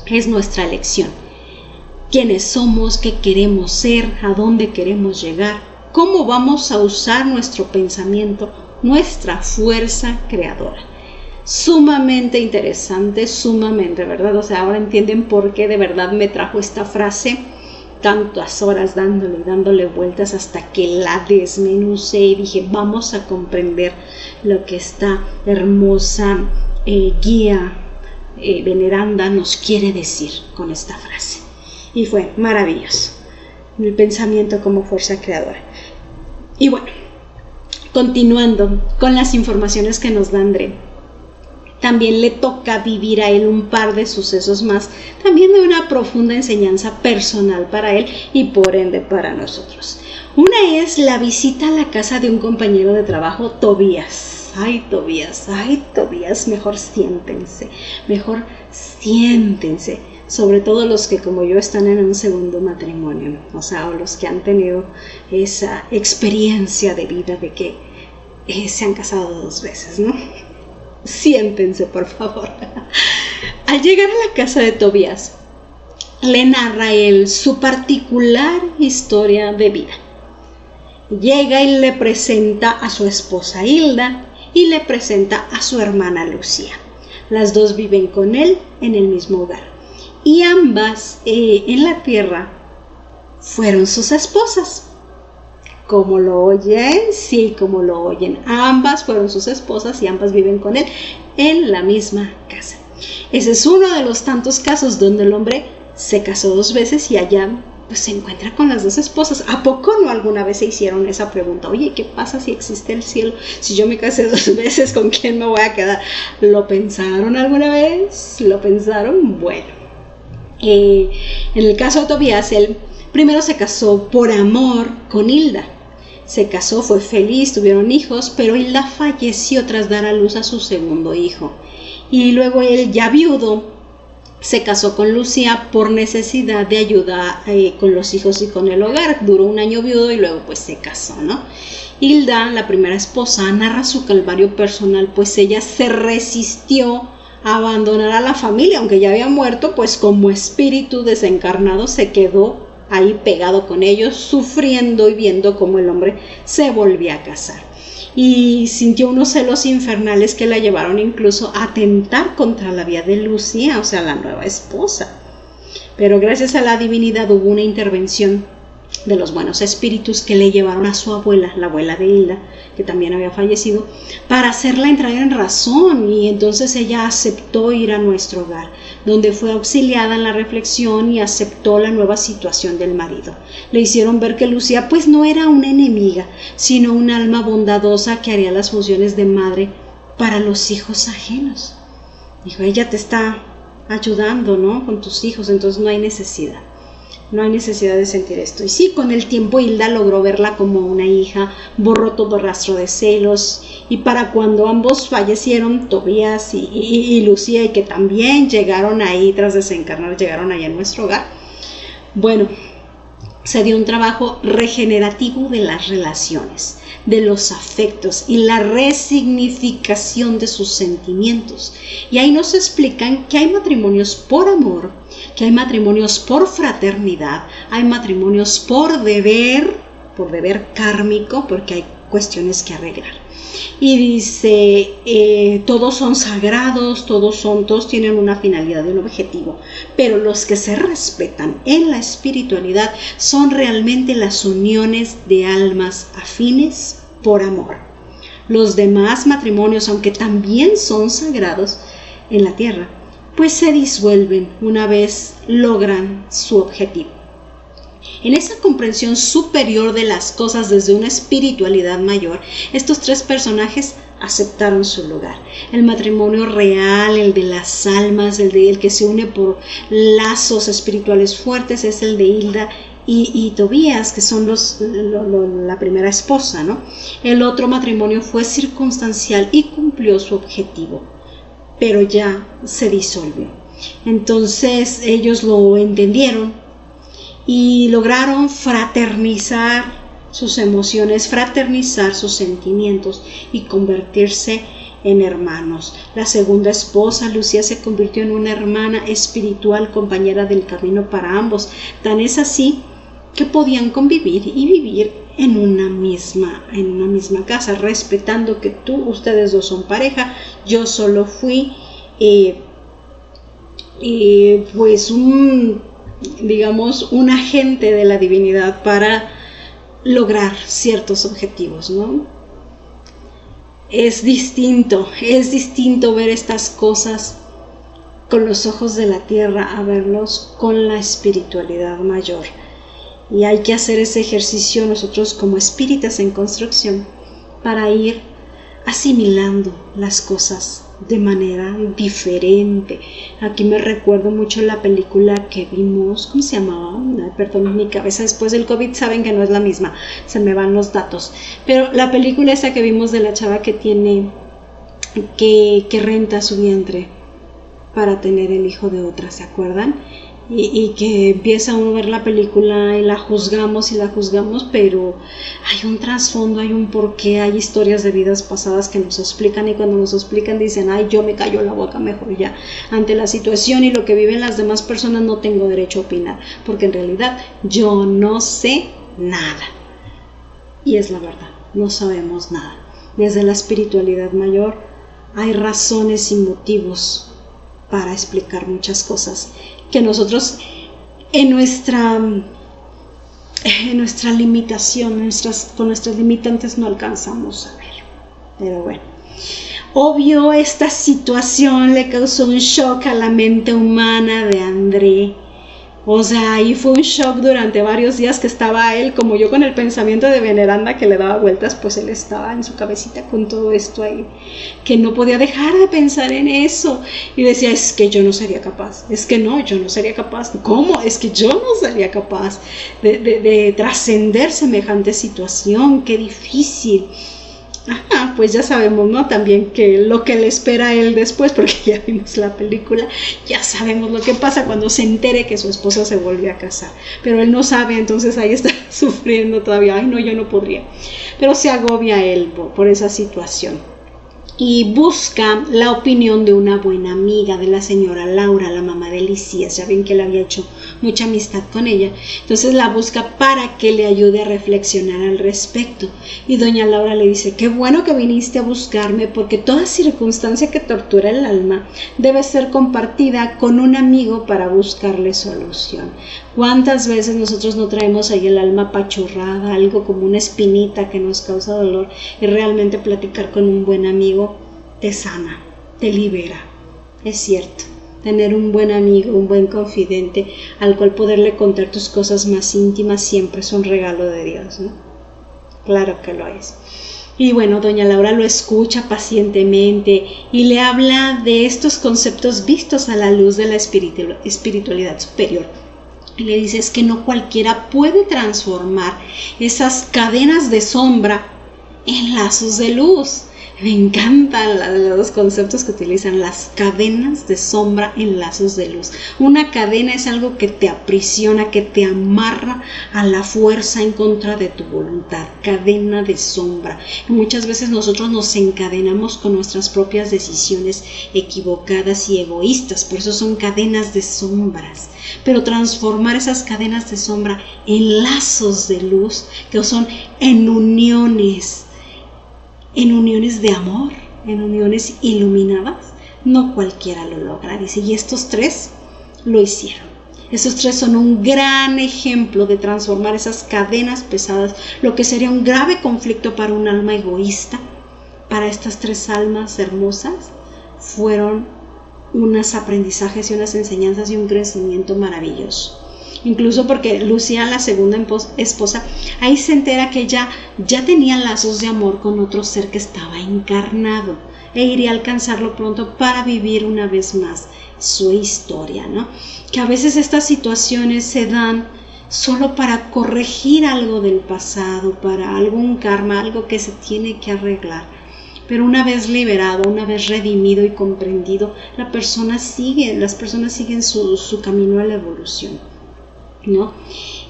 Es nuestra elección. ¿Quiénes somos? ¿Qué queremos ser? ¿A dónde queremos llegar? ¿Cómo vamos a usar nuestro pensamiento, nuestra fuerza creadora? Sumamente interesante, sumamente, ¿verdad? O sea, ahora entienden por qué de verdad me trajo esta frase tantas horas dándole vueltas hasta que la desmenucé y dije, vamos a comprender lo que esta hermosa guía Veneranda nos quiere decir con esta frase. Y fue maravilloso, el pensamiento como fuerza creadora. Y bueno, continuando con las informaciones que nos da André, también le toca vivir a él un par de sucesos más, también de una profunda enseñanza personal para él y por ende para nosotros. Una es la visita a la casa de un compañero de trabajo, Tobías. Ay, Tobías, mejor siéntense, sobre todo los que como yo están en un segundo matrimonio, o sea, o los que han tenido esa experiencia de vida de que se han casado 2 veces, ¿no? Siéntense, por favor. Al llegar a la casa de Tobías, le narra él su particular historia de vida. Llega y le presenta a su esposa Hilda y le presenta a su hermana Lucía. Las dos viven con él en el mismo hogar. Y ambas en la tierra fueron sus esposas. ¿Cómo lo oyen? Sí, como lo oyen. Ambas fueron sus esposas y ambas viven con él en la misma casa. Ese es uno de los tantos casos donde el hombre se casó 2 veces y allá pues, se encuentra con las 2 esposas. ¿A poco no alguna vez se hicieron esa pregunta? Oye, ¿qué pasa si existe el cielo? Si yo me casé 2 veces, ¿con quién me voy a quedar? ¿Lo pensaron alguna vez? ¿Lo pensaron? Bueno, en el caso de Tobías, él primero se casó por amor con Hilda. Se casó, fue feliz, tuvieron hijos, pero Hilda falleció tras dar a luz a su segundo hijo. Y luego él, ya viudo, se casó con Lucía por necesidad de ayuda con los hijos y con el hogar. Duró 1 año viudo y luego pues se casó, ¿no? Hilda, la primera esposa, narra su calvario personal, pues ella se resistió a abandonar a la familia, aunque ya había muerto, pues como espíritu desencarnado se quedó ahí pegado con ellos, sufriendo y viendo cómo el hombre se volvía a casar. Y sintió unos celos infernales que la llevaron incluso a atentar contra la vida de Lucía, o sea, la nueva esposa. Pero gracias a la divinidad hubo una intervención de los buenos espíritus que le llevaron a su abuela, la abuela de Hilda, que también había fallecido, para hacerla entrar en razón, y entonces ella aceptó ir a nuestro hogar, donde fue auxiliada en la reflexión y aceptó la nueva situación del marido. Le hicieron ver que Lucía pues no era una enemiga, sino un alma bondadosa que haría las funciones de madre para los hijos ajenos. Dijo, ella te está ayudando, ¿no? Con tus hijos, entonces no hay necesidad. No hay necesidad de sentir esto. Y sí, con el tiempo Hilda logró verla como una hija, borró todo rastro de celos, y para cuando ambos fallecieron, Tobías y Lucía, y que también llegaron ahí, tras desencarnar, llegaron ahí en nuestro hogar, bueno, se dio un trabajo regenerativo de las relaciones, de los afectos y la resignificación de sus sentimientos. Y ahí nos explican que hay matrimonios por amor, que hay matrimonios por fraternidad, hay matrimonios por deber kármico, porque hay cuestiones que arreglar. Y dice, todos son sagrados, todos tienen una finalidad y un objetivo, pero los que se respetan en la espiritualidad son realmente las uniones de almas afines por amor. Los demás matrimonios, aunque también son sagrados en la tierra, pues se disuelven una vez logran su objetivo. En esa comprensión superior de las cosas desde una espiritualidad mayor, estos tres personajes aceptaron su lugar. El matrimonio real, el de las almas, el que se une por lazos espirituales fuertes, es el de Hilda y Tobías, que son la primera esposa, ¿no? El otro matrimonio fue circunstancial y cumplió su objetivo, pero ya se disolvió. Entonces ellos lo entendieron y lograron fraternizar sus emociones, fraternizar sus sentimientos y convertirse en hermanos. La segunda esposa, Lucía, se convirtió en una hermana espiritual, compañera del camino para ambos. Tan es así que podían convivir y vivir en una misma casa, respetando que ustedes dos son pareja, yo solo fui pues un agente de la divinidad para lograr ciertos objetivos, ¿no? Es distinto ver estas cosas con los ojos de la tierra a verlos con la espiritualidad mayor. Y hay que hacer ese ejercicio nosotros como espíritas en construcción para ir asimilando las cosas de manera diferente. Aquí me recuerdo mucho la película que vimos, ¿cómo se llamaba? Perdón, mi cabeza después del COVID, saben que no es la misma, se me van los datos, pero la película esa que vimos de la chava que renta su vientre para tener el hijo de otra, ¿se acuerdan? Y que empieza uno a ver la película y la juzgamos, pero hay un trasfondo, hay un porqué, hay historias de vidas pasadas que nos explican, y cuando nos explican dicen, ay, yo me callo la boca, mejor ya. Ante la situación y lo que viven las demás personas no tengo derecho a opinar, porque en realidad yo no sé nada. Y es la verdad, no sabemos nada. Desde la espiritualidad mayor hay razones y motivos para explicar muchas cosas que nosotros en nuestra limitación, con nuestras limitantes no alcanzamos a ver. Pero bueno, obvio, esta situación le causó un shock a la mente humana de André. O sea, ahí fue un shock durante varios días que estaba él, como yo con el pensamiento de Veneranda que le daba vueltas, pues él estaba en su cabecita con todo esto ahí, que no podía dejar de pensar en eso. Y decía, es que yo no sería capaz, yo no sería capaz. ¿Cómo? Es que yo no sería capaz de trascender semejante situación, qué difícil. Ajá, pues ya sabemos, ¿no? También que lo que le espera a él después, porque ya vimos la película, ya sabemos lo que pasa cuando se entere que su esposa se volvió a casar. Pero él no sabe, entonces ahí está sufriendo todavía. Ay, no, yo no podría. Pero se agobia él por esa situación. Y busca la opinión de una buena amiga de la señora Laura, la mamá de Licías. Ya ven que él había hecho mucha amistad con ella. Entonces la busca para que le ayude a reflexionar al respecto. Y doña Laura le dice, qué bueno que viniste a buscarme, porque toda circunstancia que tortura el alma debe ser compartida con un amigo para buscarle solución. ¿Cuántas veces nosotros no traemos ahí el alma apachurrada, algo como una espinita que nos causa dolor, y realmente platicar con un buen amigo te sana, te libera? Es cierto, tener un buen amigo, un buen confidente al cual poderle contar tus cosas más íntimas siempre es un regalo de Dios, ¿no? Claro que lo es. Y bueno, doña Laura lo escucha pacientemente y le habla de estos conceptos vistos a la luz de la espiritualidad superior. Y le dice, es que no cualquiera puede transformar esas cadenas de sombra en lazos de luz. Me encantan los conceptos que utilizan, las cadenas de sombra en lazos de luz. Una cadena es algo que te aprisiona, que te amarra a la fuerza en contra de tu voluntad. Cadena de sombra. Y muchas veces nosotros nos encadenamos con nuestras propias decisiones equivocadas y egoístas. Por eso son cadenas de sombras. Pero transformar esas cadenas de sombra en lazos de luz, que son en uniones de amor, en uniones iluminadas, no cualquiera lo logra, dice, y estos tres lo hicieron. Estos tres son un gran ejemplo de transformar esas cadenas pesadas, lo que sería un grave conflicto para un alma egoísta. Para estas tres almas hermosas fueron unos aprendizajes y unas enseñanzas y un crecimiento maravilloso. Incluso porque Lucía, la segunda esposa, ahí se entera que ella ya tenía lazos de amor con otro ser que estaba encarnado e iría a alcanzarlo pronto para vivir una vez más su historia, ¿no? Que a veces estas situaciones se dan solo para corregir algo del pasado, para algún karma, algo que se tiene que arreglar. Pero una vez liberado, una vez redimido y comprendido, las personas siguen su camino a la evolución, ¿no?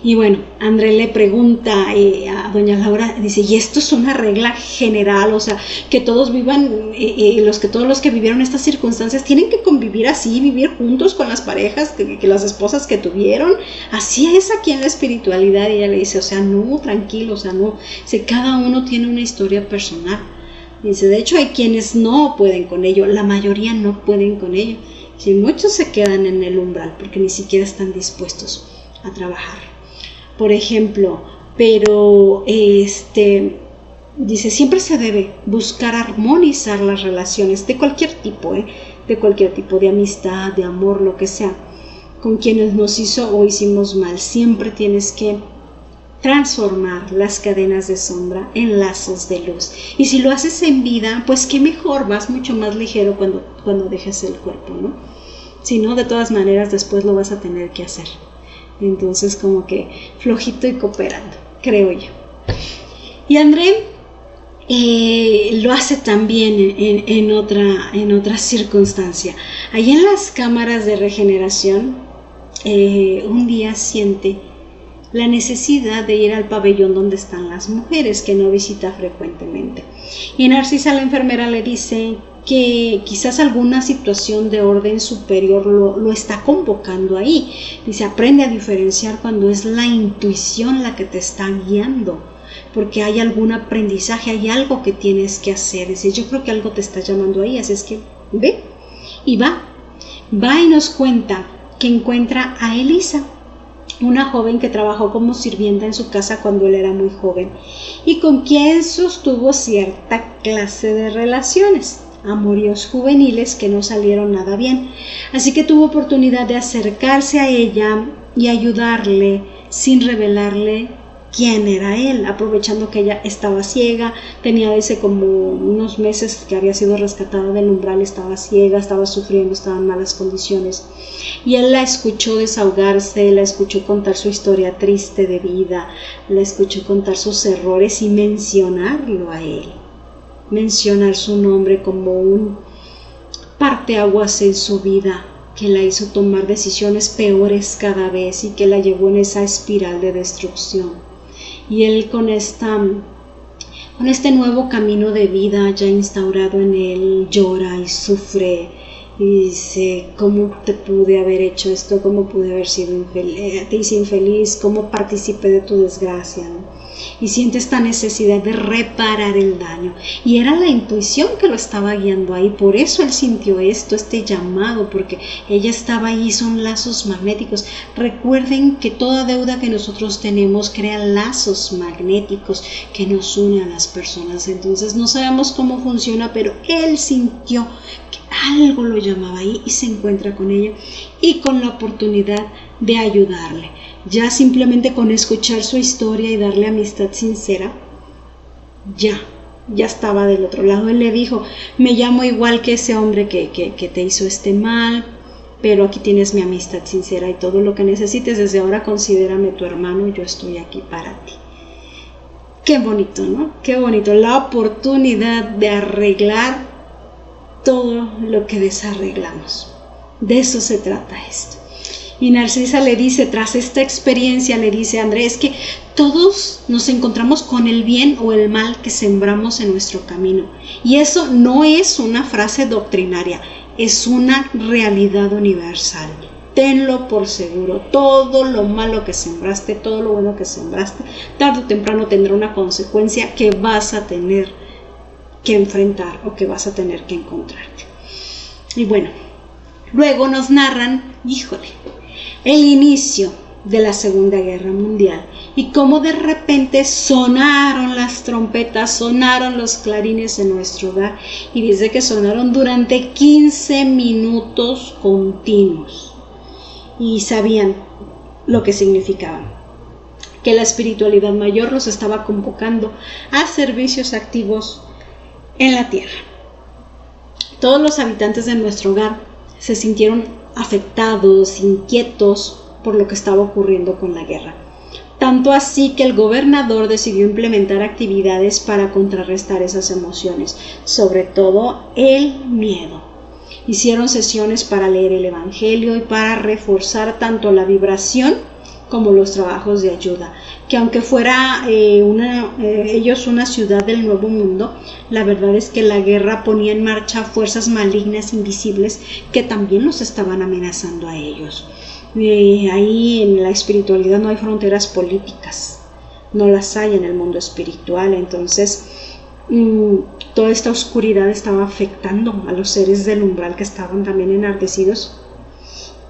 Y bueno, André le pregunta a doña Laura, dice, ¿y esto es una regla general? O sea, que todos vivan, todos los que vivieron estas circunstancias tienen que convivir así, vivir juntos con las parejas, que las esposas que tuvieron, así es aquí en la espiritualidad. Y ella le dice, o sea, no, tranquilo, o sea, no, cada uno tiene una historia personal. Dice, de hecho hay quienes no pueden con ello, la mayoría no pueden con ello. Y muchos se quedan en el umbral porque ni siquiera están dispuestos a trabajar. Por ejemplo, pero dice, siempre se debe buscar armonizar las relaciones de cualquier tipo, de amistad, de amor, lo que sea, con quienes nos hizo o hicimos mal. Siempre tienes que transformar las cadenas de sombra en lazos de luz. Y si lo haces en vida, pues qué mejor, vas mucho más ligero cuando dejes el cuerpo, ¿no? Si no, de todas maneras después lo vas a tener que hacer. Entonces como que flojito y cooperando, creo yo. Y André lo hace también en otra circunstancia. Allí en las cámaras de regeneración, un día siente la necesidad de ir al pabellón donde están las mujeres, que no visita frecuentemente. Y Narcisa, la enfermera, le dice que quizás alguna situación de orden superior lo está convocando ahí. Dice, aprende a diferenciar cuando es la intuición la que te está guiando, porque hay algún aprendizaje, hay algo que tienes que hacer. Dice, yo creo que algo te está llamando ahí, así es que ve. Y va y nos cuenta que encuentra a Elisa, una joven que trabajó como sirvienta en su casa cuando él era muy joven y con quien sostuvo cierta clase de relaciones, amoríos juveniles que no salieron nada bien. Así que tuvo oportunidad de acercarse a ella y ayudarle sin revelarle quién era él, aprovechando que ella estaba ciega, tenía como unos meses que había sido rescatada del umbral, estaba ciega, estaba sufriendo, estaba en malas condiciones. Y él la escuchó desahogarse, la escuchó contar su historia triste de vida, la escuchó contar sus errores y mencionarlo a él, mencionar su nombre como un parteaguas en su vida, que la hizo tomar decisiones peores cada vez y que la llevó en esa espiral de destrucción. Y él con este nuevo camino de vida ya instaurado en él, llora y sufre y dice, ¿cómo te pude haber hecho esto? ¿Cómo pude haber sido infeliz? Te hice infeliz, ¿cómo participé de tu desgracia? ¿No? Y siente esta necesidad de reparar el daño. Y era la intuición que lo estaba guiando ahí. Por eso él sintió este llamado, porque ella estaba ahí, son lazos magnéticos. Recuerden que toda deuda que nosotros tenemos crea lazos magnéticos que nos unen a las personas. Entonces no sabemos cómo funciona, pero él sintió que algo lo llamaba ahí y se encuentra con ella y con la oportunidad de ayudarle. Ya simplemente con escuchar su historia y darle amistad sincera, ya estaba del otro lado. Él le dijo, me llamo igual que ese hombre que te hizo mal, pero aquí tienes mi amistad sincera y todo lo que necesites, desde ahora considérame tu hermano, yo estoy aquí para ti. Qué bonito, ¿no? Qué bonito, la oportunidad de arreglar todo lo que desarreglamos. De eso se trata esto. Y Narcisa le dice, tras esta experiencia, le dice a Andrés que todos nos encontramos con el bien o el mal que sembramos en nuestro camino. Y eso no es una frase doctrinaria, es una realidad universal. Tenlo por seguro, todo lo malo que sembraste, todo lo bueno que sembraste, tarde o temprano tendrá una consecuencia que vas a tener que enfrentar o que vas a tener que encontrarte. Y bueno, luego nos narran, el inicio de la Segunda Guerra Mundial y cómo de repente sonaron las trompetas, sonaron los clarines en nuestro hogar, y dice que sonaron durante 15 minutos continuos y sabían lo que significaban, que la espiritualidad mayor los estaba convocando a servicios activos en la tierra. Todos los habitantes de nuestro hogar se sintieron afectados, inquietos por lo que estaba ocurriendo con la guerra. Tanto así que el gobernador decidió implementar actividades para contrarrestar esas emociones, sobre todo el miedo. Hicieron sesiones para leer el Evangelio y para reforzar tanto la vibración como los trabajos de ayuda, que aunque fuera ellos una ciudad del Nuevo Mundo, la verdad es que la guerra ponía en marcha fuerzas malignas invisibles que también los estaban amenazando a ellos. Ahí en la espiritualidad no hay fronteras políticas, no las hay en el mundo espiritual. Entonces toda esta oscuridad estaba afectando a los seres del umbral, que estaban también enardecidos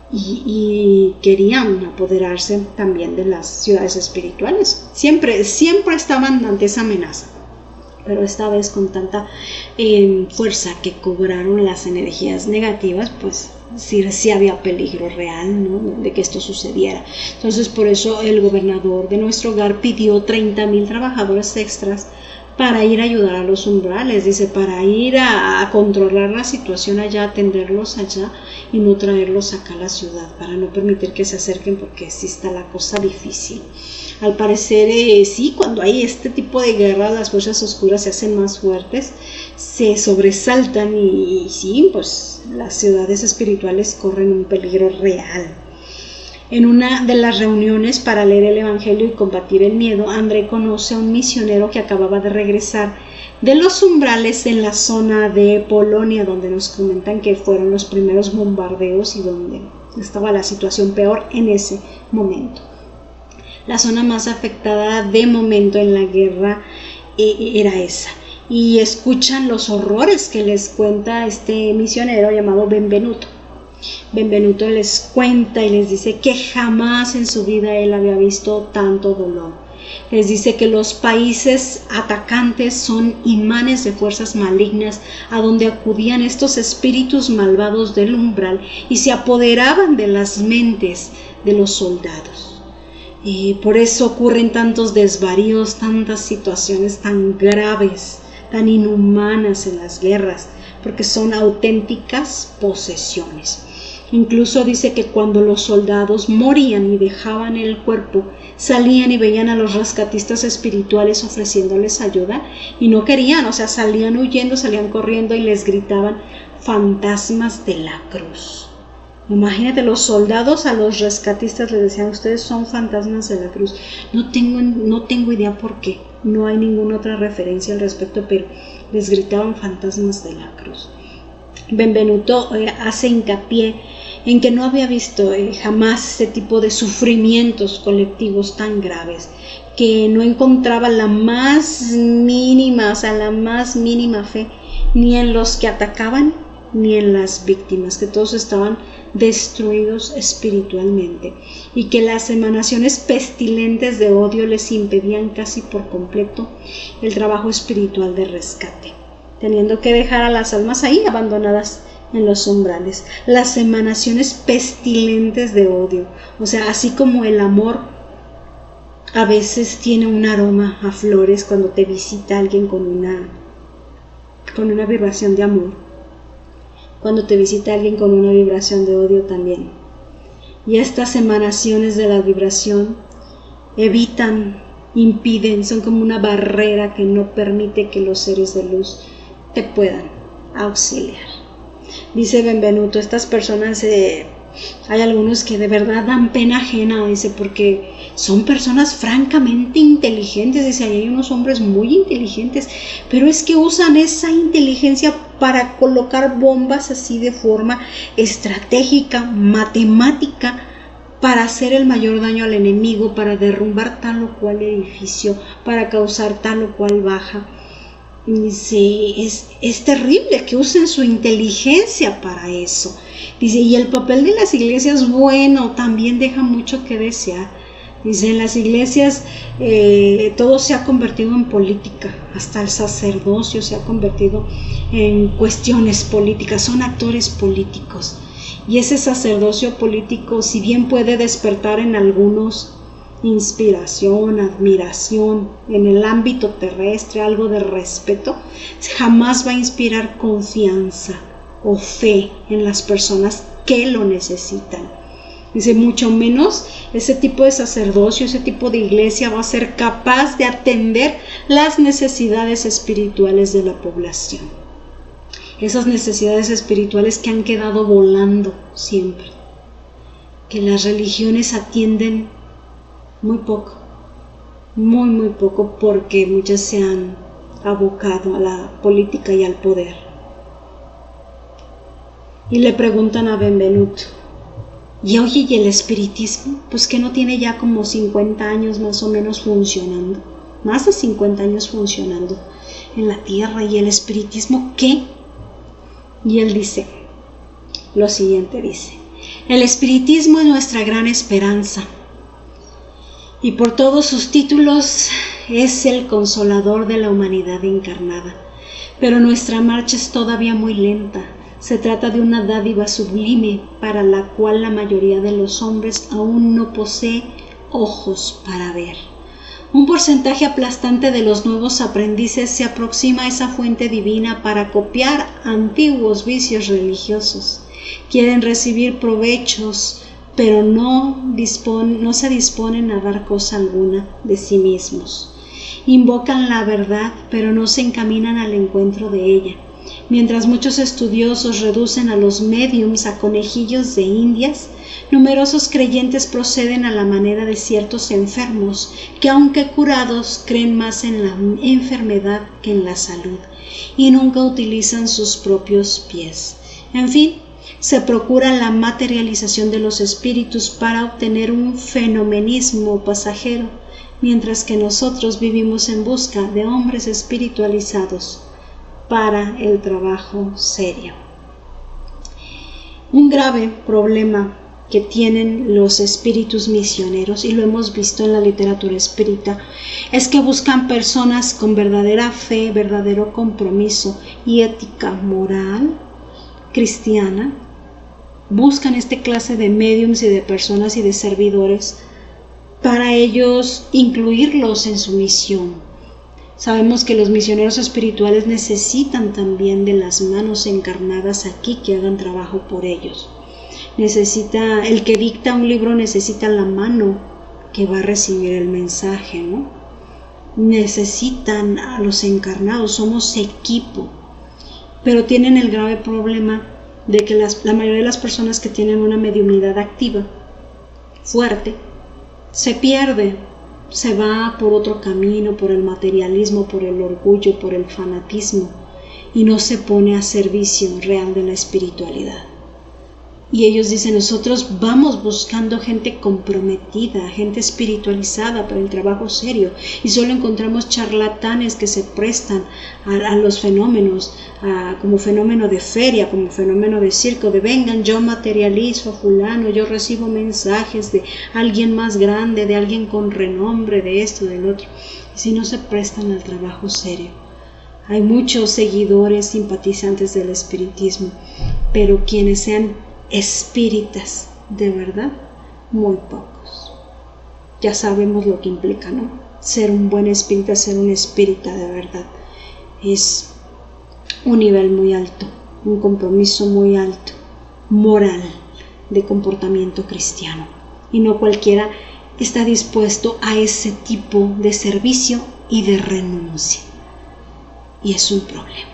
y querían apoderarse también de las ciudades espirituales. Siempre estaban ante esa amenaza, pero esta vez con tanta fuerza que cobraron las energías negativas, pues sí había peligro real, ¿no?, de que esto sucediera. Entonces por eso el gobernador de nuestro hogar pidió 30,000 trabajadores extras para ir a ayudar a los umbrales, dice, para ir a controlar la situación allá, atenderlos allá y no traerlos acá a la ciudad, para no permitir que se acerquen, porque sí está la cosa difícil. Al parecer, sí, cuando hay este tipo de guerra, las fuerzas oscuras se hacen más fuertes, se sobresaltan y sí, pues las ciudades espirituales corren un peligro real. En una de las reuniones para leer el Evangelio y combatir el miedo, André conoce a un misionero que acababa de regresar de los umbrales en la zona de Polonia, donde nos comentan que fueron los primeros bombardeos y donde estaba la situación peor en ese momento. La zona más afectada de momento en la guerra era esa. Y escuchan los horrores que les cuenta este misionero llamado Benvenuto. Benvenuto les cuenta y les dice que jamás en su vida él había visto tanto dolor. Les dice que los países atacantes son imanes de fuerzas malignas a donde acudían estos espíritus malvados del umbral y se apoderaban de las mentes de los soldados. Y por eso ocurren tantos desvaríos, tantas situaciones tan graves, tan inhumanas en las guerras, porque son auténticas posesiones. Incluso dice que cuando los soldados morían y dejaban el cuerpo, salían y veían a los rescatistas espirituales ofreciéndoles ayuda y no querían, o sea, salían huyendo, salían corriendo y les gritaban fantasmas de la cruz. Imagínate, los soldados a los rescatistas les decían, ustedes son fantasmas de la cruz. No tengo idea por qué, no hay ninguna otra referencia al respecto, pero les gritaban fantasmas de la cruz. Benvenuto hace hincapié en que no había visto jamás este tipo de sufrimientos colectivos tan graves, que no encontraba la más mínima fe ni en los que atacaban ni en las víctimas, que todos estaban destruidos espiritualmente y que las emanaciones pestilentes de odio les impedían casi por completo el trabajo espiritual de rescate, teniendo que dejar a las almas ahí abandonadas en los umbrales. Las emanaciones pestilentes de odio, o sea, así como el amor a veces tiene un aroma a flores cuando te visita alguien con una vibración de amor, cuando te visita alguien con una vibración de odio también. Y estas emanaciones de la vibración evitan, impiden, son como una barrera que no permite que los seres de luz te puedan auxiliar. Dice Benvenuto, estas personas, hay algunos que de verdad dan pena ajena, dice, porque son personas francamente inteligentes, dice, hay unos hombres muy inteligentes, pero es que usan esa inteligencia para colocar bombas así de forma estratégica, matemática, para hacer el mayor daño al enemigo, para derrumbar tal o cual edificio, para causar tal o cual baja. Dice, es terrible que usen su inteligencia para eso. Dice, y el papel de las iglesias, bueno, también deja mucho que desear. Dice, en las iglesias todo se ha convertido en política, hasta el sacerdocio se ha convertido en cuestiones políticas, son actores políticos. Y ese sacerdocio político, si bien puede despertar en algunos inspiración, admiración, en el ámbito terrestre, algo de respeto, jamás va a inspirar confianza o fe en las personas que lo necesitan. Dice, mucho menos ese tipo de sacerdocio, ese tipo de iglesia va a ser capaz de atender las necesidades espirituales de la población. Esas necesidades espirituales que han quedado volando siempre, que las religiones atienden muy poco, muy poco, porque muchas se han abocado a la política y al poder. Y le preguntan a Benvenuto, y oye, ¿y el espiritismo? Pues que no tiene ya como 50 años más o menos funcionando, más de 50 años funcionando en la tierra, ¿y el espiritismo qué? Y él dice lo siguiente, dice, el espiritismo es nuestra gran esperanza, y por todos sus títulos es el consolador de la humanidad encarnada. Pero nuestra marcha es todavía muy lenta. Se trata de una dádiva sublime para la cual la mayoría de los hombres aún no posee ojos para ver. Un porcentaje aplastante de los nuevos aprendices se aproxima a esa fuente divina para copiar antiguos vicios religiosos. Quieren recibir provechos, pero no se disponen a dar cosa alguna de sí mismos. Invocan la verdad, pero no se encaminan al encuentro de ella. Mientras muchos estudiosos reducen a los médiums a conejillos de indias, numerosos creyentes proceden a la manera de ciertos enfermos que, aunque curados, creen más en la enfermedad que en la salud y nunca utilizan sus propios pies. En fin, se procura la materialización de los espíritus para obtener un fenomenismo pasajero, mientras que nosotros vivimos en busca de hombres espiritualizados para el trabajo serio. Un grave problema que tienen los espíritus misioneros, y lo hemos visto en la literatura espírita, es que buscan personas con verdadera fe, verdadero compromiso y ética moral cristiana. Buscan esta clase de médiums y de personas y de servidores para ellos incluirlos en su misión. Sabemos que los misioneros espirituales necesitan también de las manos encarnadas aquí que hagan trabajo por ellos. El que dicta un libro necesita la mano que va a recibir el mensaje, ¿no? Necesitan a los encarnados, somos equipo, pero tienen el grave problema de que la mayoría de las personas que tienen una mediunidad activa, fuerte, se pierde, se va por otro camino, por el materialismo, por el orgullo, por el fanatismo, y no se pone a servicio real de la espiritualidad. Y ellos dicen, nosotros vamos buscando gente comprometida, gente espiritualizada para el trabajo serio, y solo encontramos charlatanes que se prestan a los fenómenos, como fenómeno de feria, como fenómeno de circo, de vengan, yo materializo a fulano, yo recibo mensajes de alguien más grande, de alguien con renombre, de esto, del otro, y si no se prestan al trabajo serio. Hay muchos seguidores, simpatizantes del espiritismo, pero quienes sean espíritas de verdad, muy pocos. Ya sabemos lo que implica, ¿no? Ser un buen espírita, ser un espírita de verdad, es un nivel muy alto un compromiso muy alto, moral, de comportamiento cristiano. Y no cualquiera está dispuesto a ese tipo de servicio y de renuncia. Y es un problema.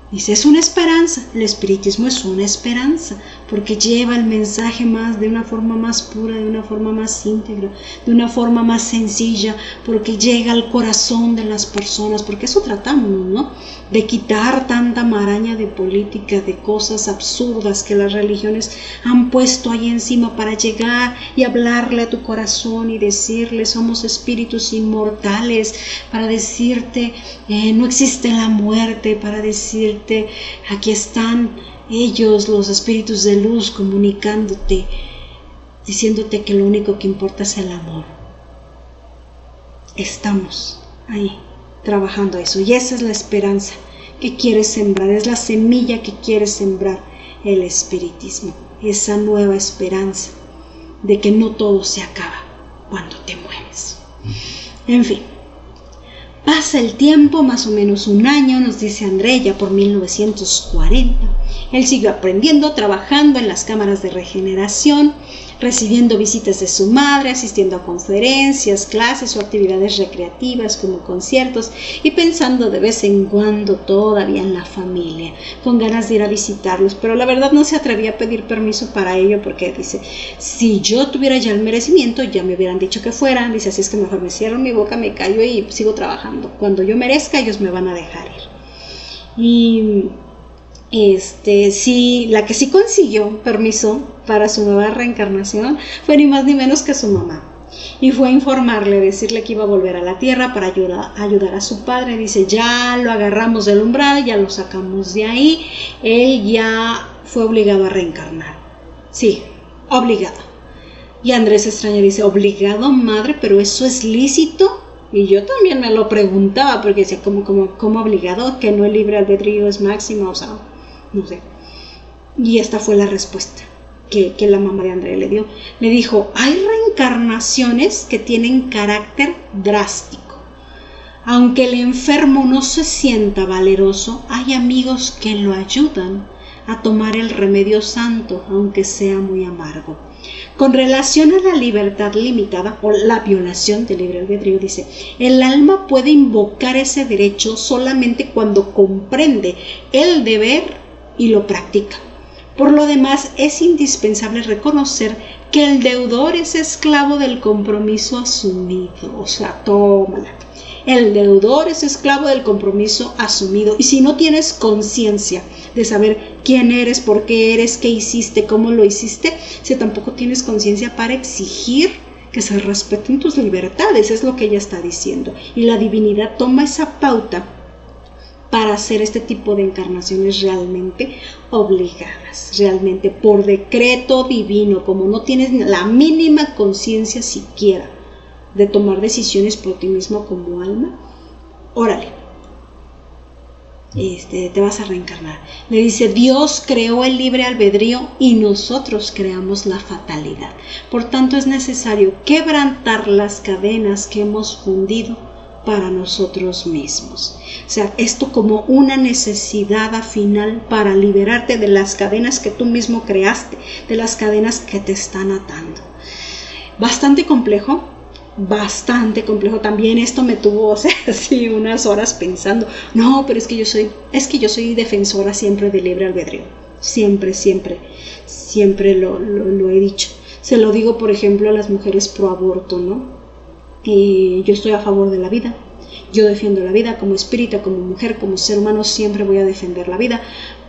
Dice, es una esperanza. El espiritismo es una esperanza porque lleva el mensaje de una forma más pura, de una forma más íntegra, de una forma más sencilla, porque llega al corazón de las personas, porque eso tratamos, ¿no? De quitar tanta maraña de política, de cosas absurdas que las religiones han puesto ahí encima para llegar y hablarle a tu corazón y decirle, somos espíritus inmortales, para decirte, no existe la muerte, para decirte, aquí están ellos, los espíritus de luz, comunicándote, diciéndote que lo único que importa es el amor. Estamos ahí trabajando eso, y esa es la esperanza que quiere sembrar, es la semilla que quiere sembrar el espiritismo, esa nueva esperanza de que no todo se acaba cuando te mueres. En fin, pasa el tiempo, más o menos un año, nos dice André, ya por 1940. Él siguió aprendiendo, trabajando en las cámaras de regeneración, recibiendo visitas de su madre, asistiendo a conferencias, clases o actividades recreativas como conciertos y pensando de vez en cuando todavía en la familia, con ganas de ir a visitarlos, pero la verdad no se atrevía a pedir permiso para ello porque dice, si yo tuviera ya el merecimiento ya me hubieran dicho que fuera, dice, así es que mejor me cierro mi boca, me callo y sigo trabajando, cuando yo merezca ellos me van a dejar ir. Y sí, la que sí consiguió permiso para su nueva reencarnación fue ni más ni menos que su mamá, y fue a informarle, decirle que iba a volver a la tierra para ayudar a su padre. Dice, ya lo agarramos del umbral, ya lo sacamos de ahí, él ya fue obligado a reencarnar. Sí, obligado. Y Andrés se extraña, dice, ¿obligado, madre? ¿Pero eso es lícito? Y yo también me lo preguntaba, porque decía, ¿cómo obligado? Que no el libre albedrío es máximo, o sea, no sé. Y esta fue la respuesta que la mamá de André le dio. Le dijo, hay reencarnaciones que tienen carácter drástico. Aunque el enfermo no se sienta valeroso, hay amigos que lo ayudan a tomar el remedio santo, aunque sea muy amargo. Con relación a la libertad limitada o la violación del libre albedrío, dice, el alma puede invocar ese derecho solamente cuando comprende el deber y lo practica. Por lo demás, es indispensable reconocer que el deudor es esclavo del compromiso asumido. O sea, tómala. El deudor es esclavo del compromiso asumido. Y si no tienes conciencia de saber quién eres, por qué eres, qué hiciste, cómo lo hiciste, si tampoco tienes conciencia para exigir que se respeten tus libertades, es lo que ella está diciendo. Y la divinidad toma esa pauta para hacer este tipo de encarnaciones realmente obligadas, realmente por decreto divino, como no tienes la mínima conciencia siquiera de tomar decisiones por ti mismo como alma, órale, te vas a reencarnar. Le dice, Dios creó el libre albedrío y nosotros creamos la fatalidad. Por tanto, es necesario quebrantar las cadenas que hemos fundido para nosotros mismos. O sea, esto como una necesidad final para liberarte de las cadenas que tú mismo creaste, de las cadenas que te están atando. Bastante complejo también. Esto me tuvo, o sea, así unas horas pensando, no, pero es que yo soy defensora siempre del libre albedrío. Siempre lo he dicho. Se lo digo, por ejemplo, a las mujeres pro aborto, ¿no? Y yo estoy a favor de la vida, yo defiendo la vida como espírita, como mujer, como ser humano, siempre voy a defender la vida,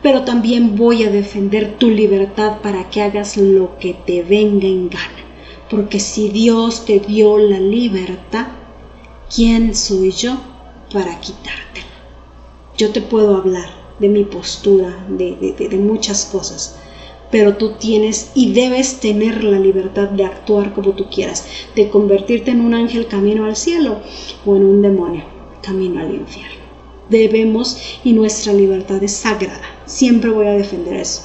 pero también voy a defender tu libertad para que hagas lo que te venga en gana, porque si Dios te dio la libertad, ¿quién soy yo para quitártela? Yo te puedo hablar de mi postura, de muchas cosas, pero tú tienes y debes tener la libertad de actuar como tú quieras, de convertirte en un ángel camino al cielo o en un demonio camino al infierno. Debemos, y nuestra libertad es sagrada. Siempre voy a defender eso.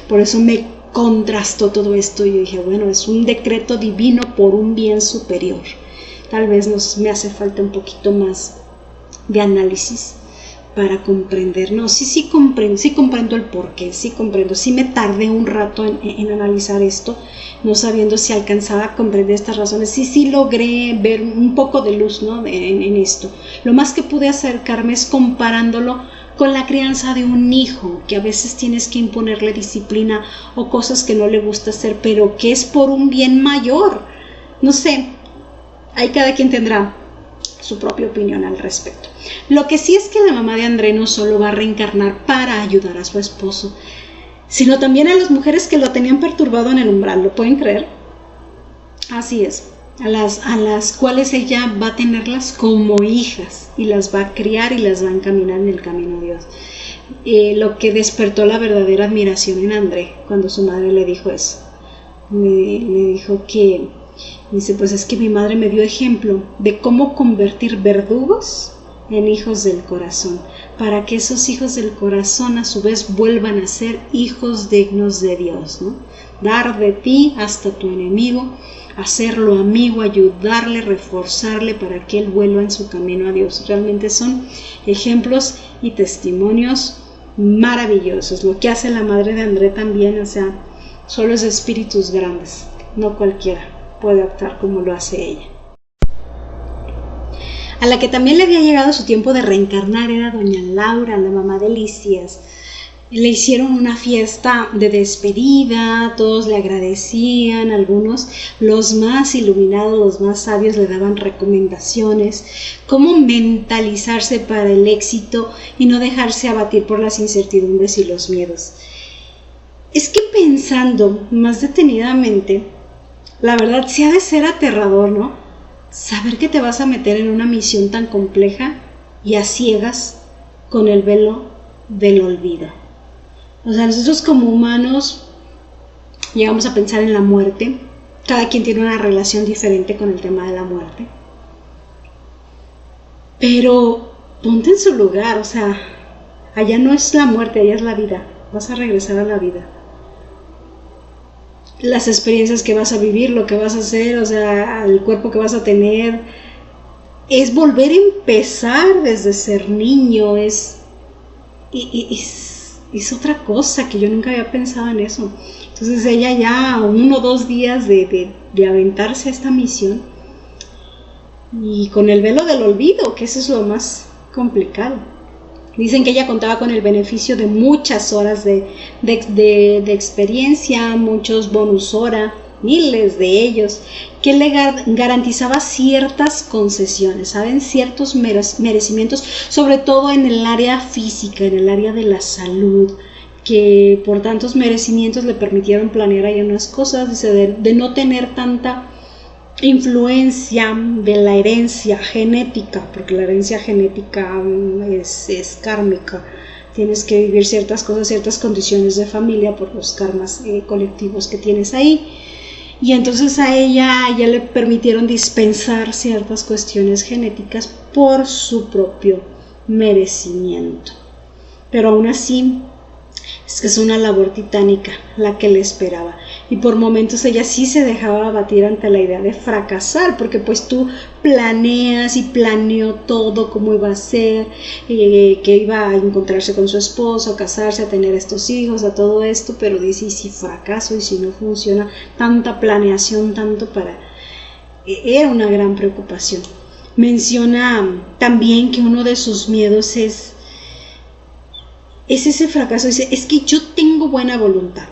Por eso me contrastó todo esto y yo dije, bueno, es un decreto divino por un bien superior. Tal vez me hace falta un poquito más de análisis para comprender. No, sí comprendo el porqué, sí comprendo. Sí me tardé un rato en analizar esto, no sabiendo si alcanzaba a comprender estas razones. Sí logré ver un poco de luz, ¿no? en esto. Lo más que pude acercarme es comparándolo con la crianza de un hijo, que a veces tienes que imponerle disciplina o cosas que no le gusta hacer, pero que es por un bien mayor. No sé, ahí cada quien tendrá su propia opinión al respecto. Lo que sí es que la mamá de André no solo va a reencarnar para ayudar a su esposo, sino también a las mujeres que lo tenían perturbado en el umbral. ¿Lo pueden creer? Así es, a las cuales ella va a tenerlas como hijas y las va a criar y las va a encaminar en el camino de Dios. Lo que despertó la verdadera admiración en André cuando su madre le dijo eso. Le dijo que, dice, pues es que mi madre me dio ejemplo de cómo convertir verdugos en hijos del corazón, para que esos hijos del corazón a su vez vuelvan a ser hijos dignos de Dios, ¿no? Dar de ti hasta tu enemigo, hacerlo amigo, ayudarle, reforzarle para que él vuelva en su camino a Dios. Realmente son ejemplos y testimonios maravillosos. Lo que hace la madre de André también, o sea, solo es de espíritus grandes, no cualquiera puede actuar como lo hace ella. A la que también le había llegado su tiempo de reencarnar era doña Laura, la mamá de Lisias. Le hicieron una fiesta de despedida, todos le agradecían, algunos, los más iluminados, los más sabios, le daban recomendaciones, cómo mentalizarse para el éxito y no dejarse abatir por las incertidumbres y los miedos. Es que pensando más detenidamente, la verdad sí ha de ser aterrador, ¿no? Saber que te vas a meter en una misión tan compleja y a ciegas con el velo del olvido. O sea, nosotros como humanos llegamos a pensar en la muerte. Cada quien tiene una relación diferente con el tema de la muerte. Pero ponte en su lugar, o sea, allá no es la muerte, allá es la vida. Vas a regresar a la vida. Las experiencias que vas a vivir, lo que vas a hacer, o sea, el cuerpo que vas a tener, es volver a empezar desde ser niño, es otra cosa que yo nunca había pensado en eso. Entonces ella ya 1 o 2 días de aventarse a esta misión y con el velo del olvido, que eso es lo más complicado. Dicen que ella contaba con el beneficio de muchas horas de experiencia, muchos bonus hora, miles de ellos, que le garantizaba ciertas concesiones, ¿saben? Ciertos merecimientos, sobre todo en el área física, en el área de la salud, que por tantos merecimientos le permitieron planear ahí unas cosas, dice, de no tener tanta influencia de la herencia genética, porque la herencia genética es kármica. Tienes que vivir ciertas cosas, ciertas condiciones de familia por los karmas colectivos que tienes ahí. Y entonces a ella ya le permitieron dispensar ciertas cuestiones genéticas por su propio merecimiento. Pero aún así, es que es una labor titánica la que le esperaba. Y por momentos ella sí se dejaba abatir ante la idea de fracasar, porque pues tú planeas y planeó todo cómo iba a ser, que iba a encontrarse con su esposo, a casarse, a tener estos hijos, a todo esto, pero dice, y si fracaso, y si no funciona, tanta planeación, tanto para... Era una gran preocupación. Menciona también que uno de sus miedos es ese fracaso. Dice, es que yo tengo buena voluntad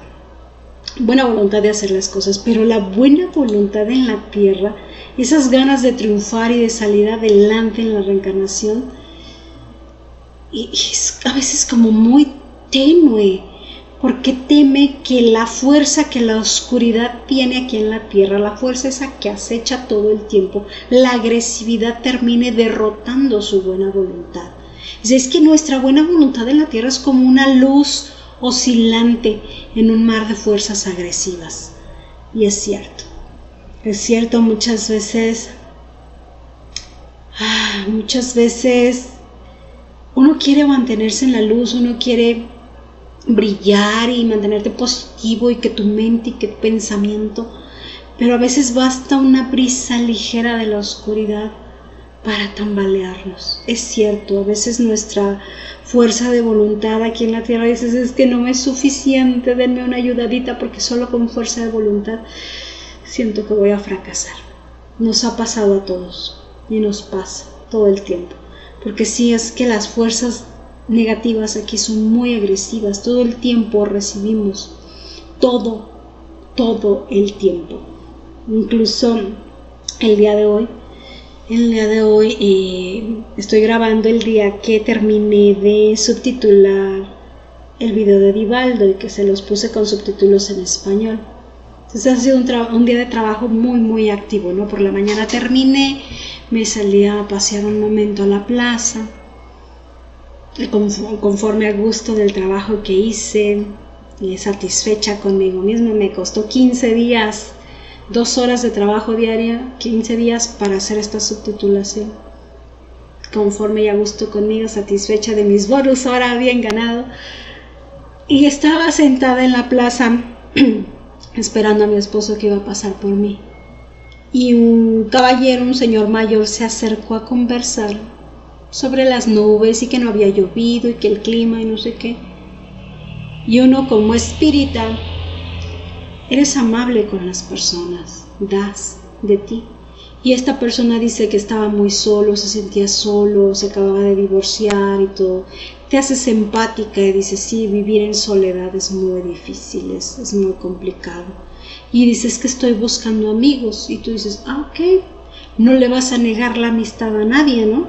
de hacer las cosas, pero la buena voluntad en la tierra, esas ganas de triunfar y de salir adelante en la reencarnación, y es a veces como muy tenue, porque teme que la fuerza que la oscuridad tiene aquí en la tierra, la fuerza esa que acecha todo el tiempo, la agresividad termine derrotando su buena voluntad. Es que nuestra buena voluntad en la tierra es como una luz oscilante en un mar de fuerzas agresivas. Y es cierto, muchas veces uno quiere mantenerse en la luz, uno quiere brillar y mantenerte positivo y que tu mente y que tu pensamiento, pero a veces basta una brisa ligera de la oscuridad para tambalearnos. Es cierto, a veces nuestra fuerza de voluntad aquí en la tierra dices, es que no me es suficiente, denme una ayudadita porque solo con fuerza de voluntad siento que voy a fracasar. Nos ha pasado a todos y nos pasa todo el tiempo, porque sí es que las fuerzas negativas aquí son muy agresivas, todo el tiempo recibimos, todo el tiempo. Incluso el día de hoy estoy grabando el día que terminé de subtitular el video de Divaldo y que se los puse con subtítulos en español. Entonces ha sido un día de trabajo muy activo, ¿no? Por la mañana terminé, me salí a pasear un momento a la plaza, conforme al gusto del trabajo que hice, satisfecha conmigo misma. Me costó 15 días, 2 horas de trabajo diaria, 15 días para hacer esta subtitulación. Conforme y a gusto conmigo, satisfecha de mis bonus, ahora bien ganado. Y estaba sentada en la plaza esperando a mi esposo que iba a pasar por mí. Y un caballero, un señor mayor, se acercó a conversar sobre las nubes y que no había llovido y que el clima y no sé qué. Y uno como espírita, eres amable con las personas, das de ti. Y esta persona dice que estaba muy solo, se sentía solo, se acababa de divorciar y todo. Te haces empática y dices, sí, vivir en soledad es muy difícil, es muy complicado. Y dices que estoy buscando amigos y tú dices, ok, no le vas a negar la amistad a nadie, ¿no?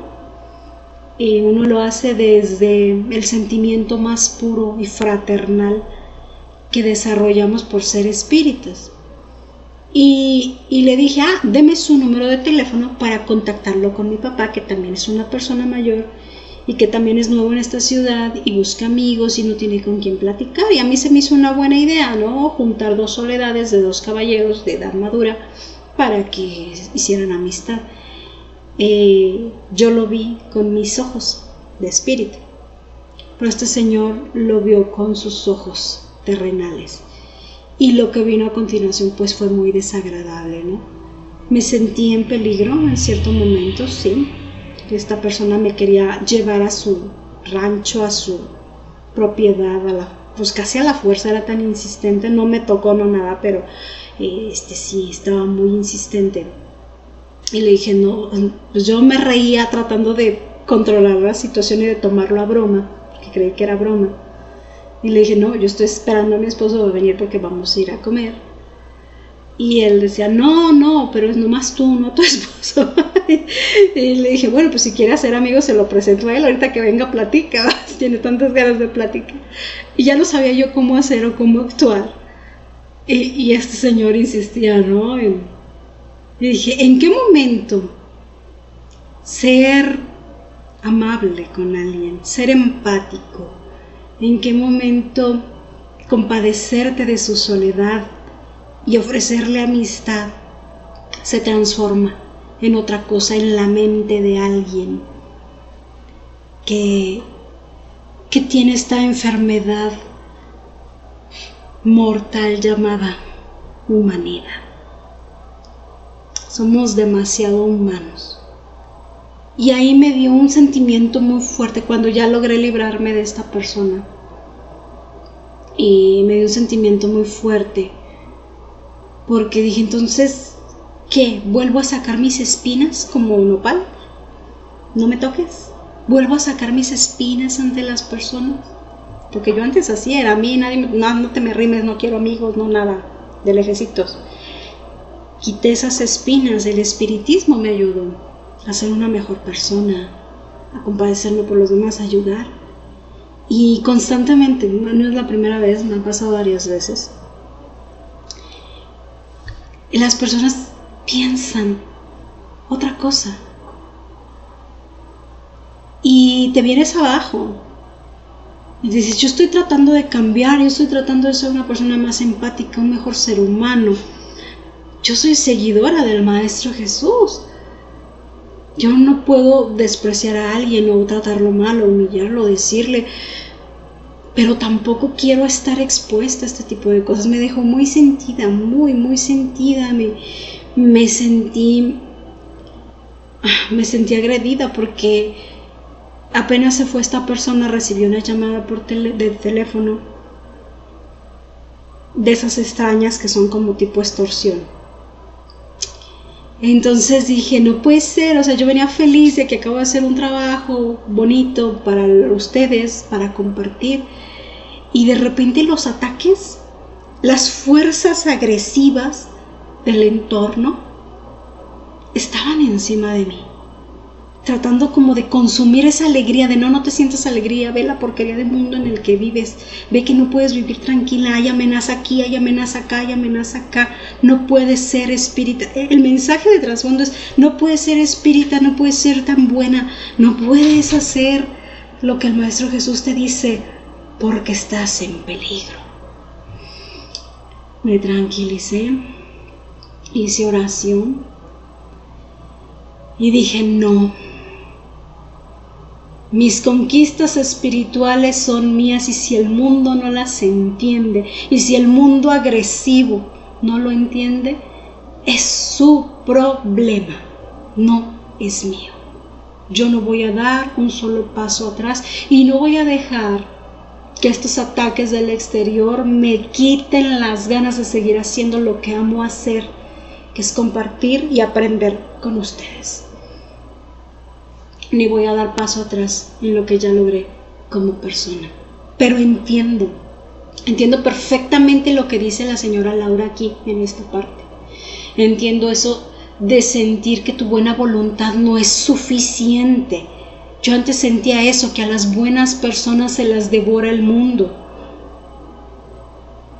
Y uno lo hace desde el sentimiento más puro y fraternal que desarrollamos por ser espíritas. Y le dije, deme su número de teléfono para contactarlo con mi papá, que también es una persona mayor y que también es nuevo en esta ciudad y busca amigos y no tiene con quién platicar. Y a mí se me hizo una buena idea, ¿no? Juntar 2 soledades de 2 caballeros de edad madura para que hicieran amistad. Yo lo vi con mis ojos de espíritu, pero este señor lo vio con sus ojos terrenales. Y lo que vino a continuación pues fue muy desagradable, ¿no? Me sentí en peligro en cierto momento, sí. Esta persona me quería llevar a su rancho, a su propiedad, pues casi a la fuerza, era tan insistente. No me tocó, no nada, pero sí, estaba muy insistente. Y le dije, no, pues yo me reía tratando de controlar la situación y de tomarlo a broma, porque creí que era broma. Y le dije, no, yo estoy esperando a mi esposo a venir porque vamos a ir a comer. Y él decía, no, pero es nomás tú, no tu esposo. Y le dije, bueno, pues si quiere hacer amigos se lo presento a él, ahorita que venga platica, tiene tantas ganas de platicar. Y ya no sabía yo cómo hacer o cómo actuar. Y este señor insistía, ¿no? Y dije, ¿en qué momento ser amable con alguien, ser empático? ¿En qué momento compadecerte de su soledad y ofrecerle amistad se transforma en otra cosa en la mente de alguien que tiene esta enfermedad mortal llamada humanidad? Somos demasiado humanos. Y ahí me dio un sentimiento muy fuerte cuando ya logré librarme de esta persona. Y me dio un sentimiento muy fuerte. Porque dije, entonces, ¿qué? ¿Vuelvo a sacar mis espinas como un nopal? ¿No me toques? ¿Vuelvo a sacar mis espinas ante las personas? Porque yo antes así era, a mí nadie, no te me rimes, no quiero amigos, no nada, de lejecitos. Quité esas espinas, el espiritismo me ayudó a ser una mejor persona, a compadecerme por los demás, a ayudar. Y constantemente, no es la primera vez, me han pasado varias veces. Y las personas piensan otra cosa. Y te vienes abajo. Y dices, yo estoy tratando de cambiar, yo estoy tratando de ser una persona más empática, un mejor ser humano. Yo soy seguidora del Maestro Jesús. Yo no puedo despreciar a alguien o tratarlo mal o humillarlo, decirle, pero tampoco quiero estar expuesta a este tipo de cosas. Me dejó muy sentida, muy sentida. Me sentí me sentí agredida porque apenas se fue esta persona, recibió una llamada de teléfono de esas extrañas que son como tipo extorsión. Entonces dije, no puede ser, o sea, yo venía feliz de que acabo de hacer un trabajo bonito para ustedes, para compartir, y de repente los ataques, las fuerzas agresivas del entorno estaban encima de mí, tratando como de consumir esa alegría, de no te sientas alegría, ve la porquería del mundo en el que vives, ve que no puedes vivir tranquila, hay amenaza aquí, hay amenaza acá, hay amenaza acá, no puedes ser espírita. El mensaje de trasfondo es, no puedes ser espírita, no puedes ser tan buena, no puedes hacer lo que el Maestro Jesús te dice, porque estás en peligro. Me tranquilicé, hice oración y dije, no, mis conquistas espirituales son mías, y si el mundo no las entiende, y si el mundo agresivo no lo entiende, es su problema, no es mío. Yo no voy a dar un solo paso atrás y no voy a dejar que estos ataques del exterior me quiten las ganas de seguir haciendo lo que amo hacer, que es compartir y aprender con ustedes. Ni voy a dar paso atrás en lo que ya logré como persona. Pero entiendo perfectamente lo que dice la señora Laura aquí en esta parte. Entiendo eso de sentir que tu buena voluntad no es suficiente. Yo antes sentía eso, que a las buenas personas se las devora el mundo.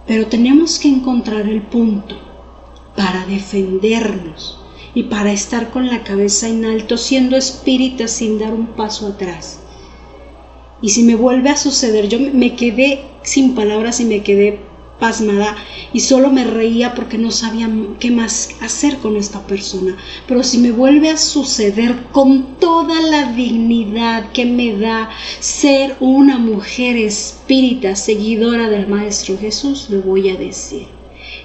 Pero tenemos que encontrar el punto para defendernos y para estar con la cabeza en alto, siendo espíritas sin dar un paso atrás. Y si me vuelve a suceder, yo me quedé sin palabras y me quedé pasmada y solo me reía porque no sabía qué más hacer con esta persona. Pero si me vuelve a suceder, con toda la dignidad que me da ser una mujer espírita, seguidora del Maestro Jesús, le voy a decir: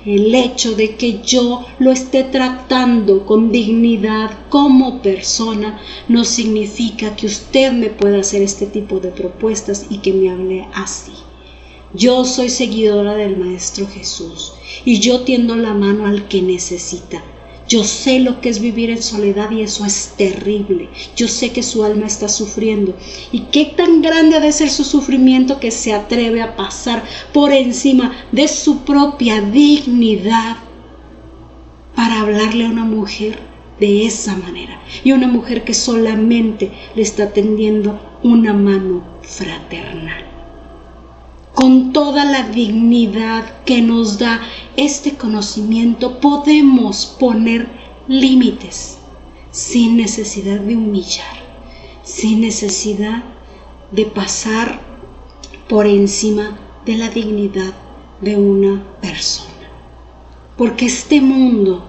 el hecho de que yo lo esté tratando con dignidad como persona no significa que usted me pueda hacer este tipo de propuestas y que me hable así. Yo soy seguidora del Maestro Jesús y yo tiendo la mano al que necesita. Yo sé lo que es vivir en soledad y eso es terrible. Yo sé que su alma está sufriendo y qué tan grande ha de ser su sufrimiento que se atreve a pasar por encima de su propia dignidad para hablarle a una mujer de esa manera, y una mujer que solamente le está tendiendo una mano fraternal. Con toda la dignidad que nos da este conocimiento, podemos poner límites sin necesidad de humillar, sin necesidad de pasar por encima de la dignidad de una persona. Porque este mundo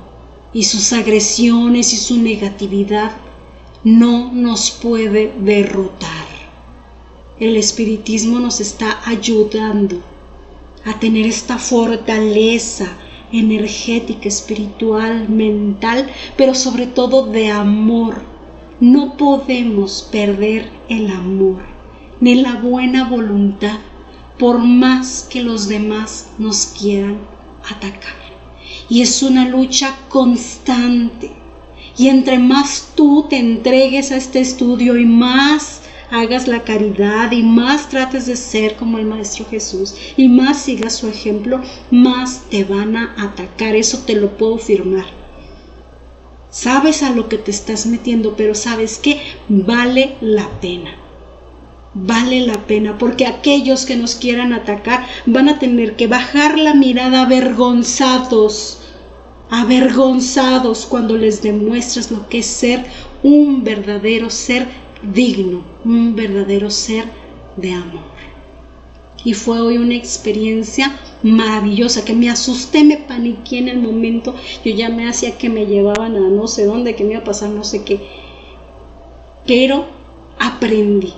y sus agresiones y su negatividad no nos puede derrotar. El espiritismo nos está ayudando a tener esta fortaleza energética, espiritual, mental, pero sobre todo de amor. No podemos perder el amor ni la buena voluntad por más que los demás nos quieran atacar. Y es una lucha constante. Y entre más tú te entregues a este estudio y más hagas la caridad y más trates de ser como el Maestro Jesús y más sigas su ejemplo, más te van a atacar. Eso te lo puedo firmar. Sabes a lo que te estás metiendo, pero sabes que vale la pena. Vale la pena, porque aquellos que nos quieran atacar van a tener que bajar la mirada avergonzados cuando les demuestras lo que es ser un verdadero ser digno, un verdadero ser de amor. Y fue hoy una experiencia maravillosa, que me asusté, me paniqué en el momento. Yo ya me hacía que me llevaban a no sé dónde, que me iba a pasar no sé qué, pero aprendí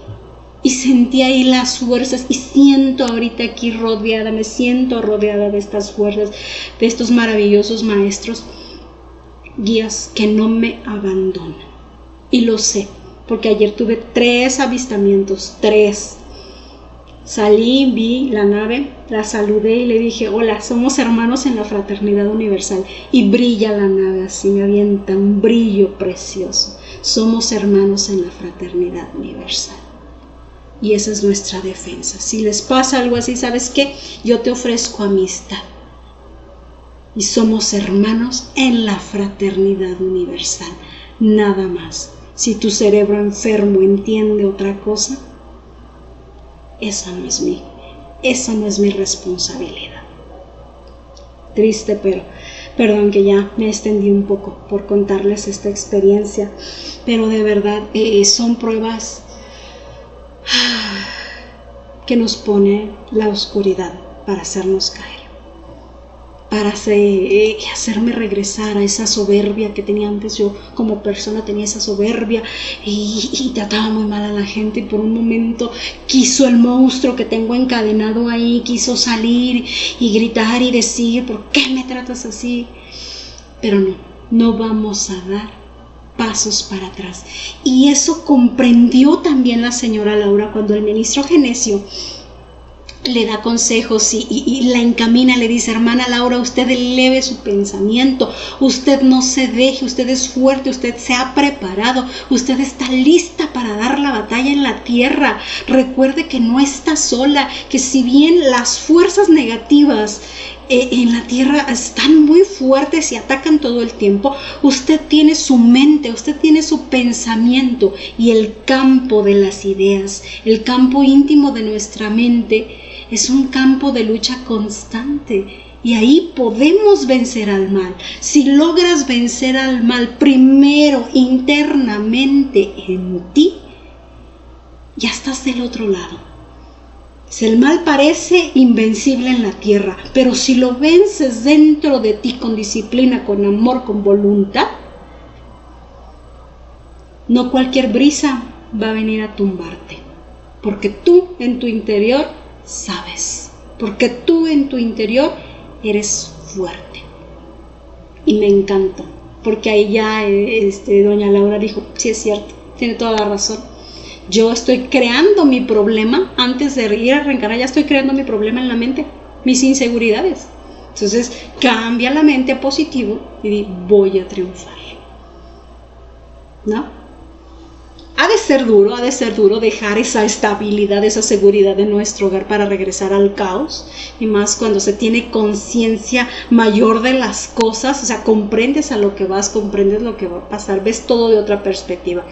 y sentí ahí las fuerzas, y siento ahorita aquí rodeada, me siento rodeada de estas fuerzas, de estos maravillosos maestros, guías que no me abandonan, Y lo sé, porque ayer tuve 3 avistamientos, 3. Salí, vi la nave, la saludé y le dije, hola, somos hermanos en la fraternidad universal. Y brilla la nave así, me avienta un brillo precioso. Somos hermanos en la fraternidad universal. Y esa es nuestra defensa. Si les pasa algo así, ¿sabes qué? Yo te ofrezco amistad. Y somos hermanos en la fraternidad universal. Nada más. Si tu cerebro enfermo entiende otra cosa, esa no es mi responsabilidad. Triste, pero perdón que ya me extendí un poco por contarles esta experiencia, pero de verdad son pruebas que nos pone la oscuridad para hacernos caer, para hacerme regresar a esa soberbia que tenía antes. Yo como persona tenía esa soberbia y trataba muy mal a la gente, y por un momento quiso el monstruo que tengo encadenado ahí, quiso salir y gritar y decir, ¿por qué me tratas así? Pero no vamos a dar pasos para atrás. Y eso comprendió también la señora Laura cuando el ministro Genesio le da consejos y la encamina, le dice, hermana Laura, usted eleve su pensamiento, usted no se deje, usted es fuerte, usted se ha preparado, usted está lista para dar la batalla en la tierra. Recuerde que no está sola, que si bien las fuerzas negativas en la tierra están muy fuertes y atacan todo el tiempo, usted tiene su mente, usted tiene su pensamiento, y el campo de las ideas, el campo íntimo de nuestra mente es un campo de lucha constante, y ahí podemos vencer al mal. Si logras vencer al mal primero internamente en ti, ya estás del otro lado. El mal parece invencible en la tierra, pero si lo vences dentro de ti con disciplina, con amor, con voluntad, no cualquier brisa va a venir a tumbarte, porque tú en tu interior sabes, porque tú en tu interior eres fuerte. Y me encantó, porque ahí ya doña Laura dijo, sí es cierto, tiene toda la razón. Yo estoy creando mi problema antes de ir a reencarnar, ya estoy creando mi problema en la mente, mis inseguridades. Entonces cambia la mente a positivo y di, voy a triunfar. ¿No? Ha de ser duro dejar esa estabilidad, esa seguridad de nuestro hogar para regresar al caos, y más cuando se tiene conciencia mayor de las cosas, o sea, comprendes a lo que vas, comprendes lo que va a pasar, ves todo de otra perspectiva.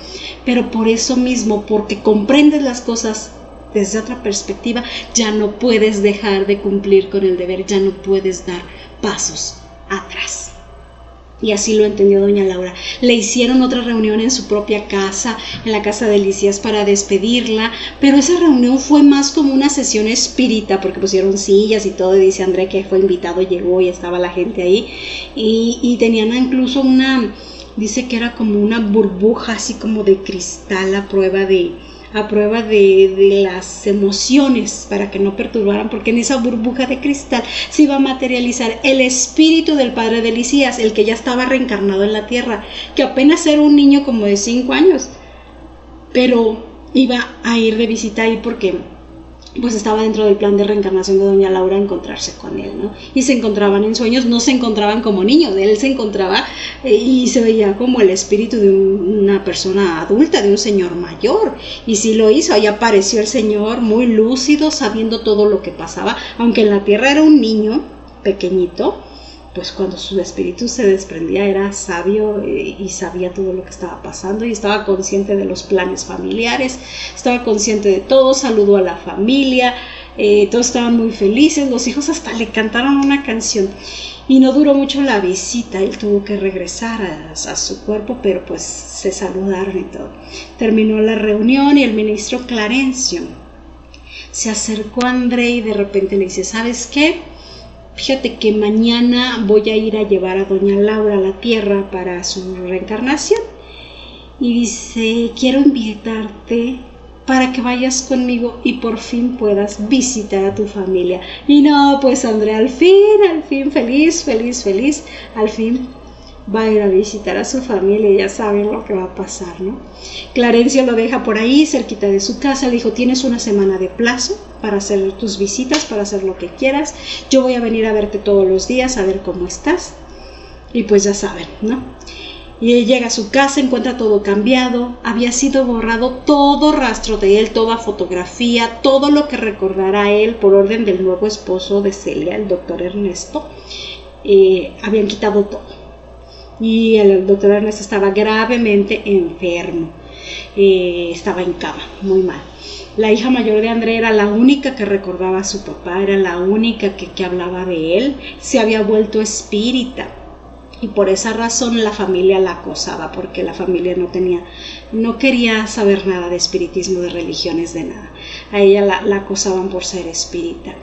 Pero por eso mismo, porque comprendes las cosas desde otra perspectiva, ya no puedes dejar de cumplir con el deber, ya no puedes dar pasos atrás. Y así lo entendió doña Laura. Le hicieron otra reunión en su propia casa, en la casa de Elías, para despedirla, pero esa reunión fue más como una sesión espírita, porque pusieron sillas y todo, y dice André que fue invitado, llegó y estaba la gente ahí, y tenían incluso dice que era como una burbuja así como de cristal a prueba de las emociones, para que no perturbaran, porque en esa burbuja de cristal se iba a materializar el espíritu del padre de Elías, el que ya estaba reencarnado en la tierra, que apenas era un niño como de 5 años, pero iba a ir de visita ahí porque pues estaba dentro del plan de reencarnación de doña Laura encontrarse con él, ¿no? Y se encontraban en sueños, no se encontraban como niños, él se encontraba y se veía como el espíritu de una persona adulta, de un señor mayor, y sí lo hizo. Ahí apareció el señor muy lúcido, sabiendo todo lo que pasaba, aunque en la tierra era un niño pequeñito, pues cuando su espíritu se desprendía era sabio y sabía todo lo que estaba pasando, y estaba consciente de los planes familiares, estaba consciente de todo, saludó a la familia, todos estaban muy felices, los hijos hasta le cantaron una canción, y no duró mucho la visita, él tuvo que regresar a su cuerpo, pero pues se saludaron y todo. Terminó la reunión y el ministro Clarencio se acercó a André y de repente le dice, ¿sabes qué? Fíjate que mañana voy a ir a llevar a doña Laura a la tierra para su reencarnación, y dice, quiero invitarte para que vayas conmigo y por fin puedas visitar a tu familia. Y no, pues Andrea, al fin, feliz, al fin va a ir a visitar a su familia y ya saben lo que va a pasar, ¿no? Clarencio lo deja por ahí, cerquita de su casa, le dijo, tienes una semana de plazo para hacer tus visitas, para hacer lo que quieras, yo voy a venir a verte todos los días, a ver cómo estás, y pues ya saben, ¿no? Y él llega a su casa, encuentra todo cambiado, había sido borrado todo rastro de él, toda fotografía, todo lo que recordara a él por orden del nuevo esposo de Celia, el doctor Ernesto, habían quitado todo. Y el doctor Ernesto estaba gravemente enfermo, estaba en cama, muy mal. La hija mayor de André era la única que recordaba a su papá, era la única que hablaba de él, se había vuelto espírita. Y por esa razón la familia la acosaba, porque la familia no quería saber nada de espiritismo, de religiones, de nada. A ella la acosaban por ser espírita.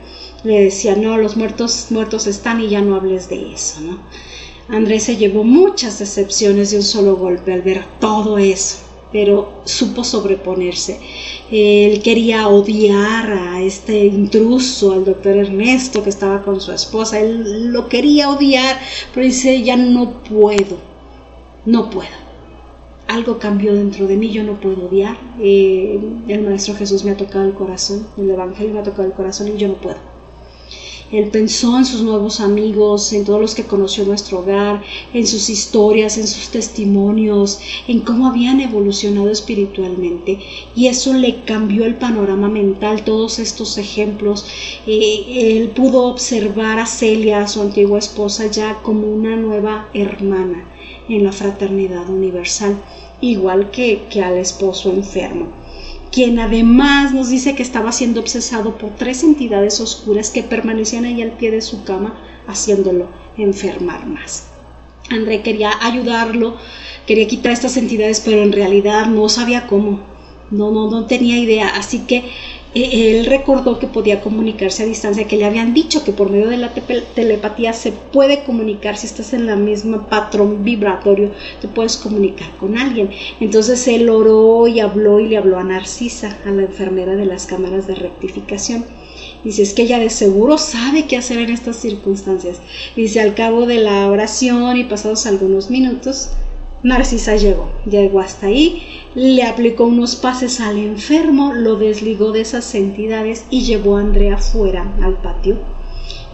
Le decían, no, los muertos están y ya no hables de eso, ¿no? Andrés se llevó muchas decepciones de un solo golpe al ver todo eso, pero supo sobreponerse. Él quería odiar a este intruso, al doctor Ernesto que estaba con su esposa, él lo quería odiar, pero dice, ya no puedo. Algo cambió dentro de mí, yo no puedo odiar. El Maestro Jesús me ha tocado el corazón, el Evangelio me ha tocado el corazón y yo no puedo. Él pensó en sus nuevos amigos, en todos los que conoció en nuestro hogar, en sus historias, en sus testimonios, en cómo habían evolucionado espiritualmente, y eso le cambió el panorama mental, todos estos ejemplos. Él pudo observar a Celia, su antigua esposa, ya como una nueva hermana en la fraternidad universal, igual que al esposo enfermo, quien además nos dice que estaba siendo obsesado por 3 entidades oscuras que permanecían ahí al pie de su cama, haciéndolo enfermar más. André quería ayudarlo, quería quitar estas entidades, pero en realidad no sabía cómo, no tenía idea, así que él recordó que podía comunicarse a distancia, que le habían dicho que por medio de la telepatía se puede comunicar, si estás en la misma patrón vibratorio, te puedes comunicar con alguien. Entonces él oró y le habló a Narcisa, a la enfermera de las cámaras de rectificación. Dice, es que ella de seguro sabe qué hacer en estas circunstancias. Dice, al cabo de la oración y pasados algunos minutos, Narcisa llegó hasta ahí, le aplicó unos pases al enfermo, lo desligó de esas entidades y llevó a André afuera al patio.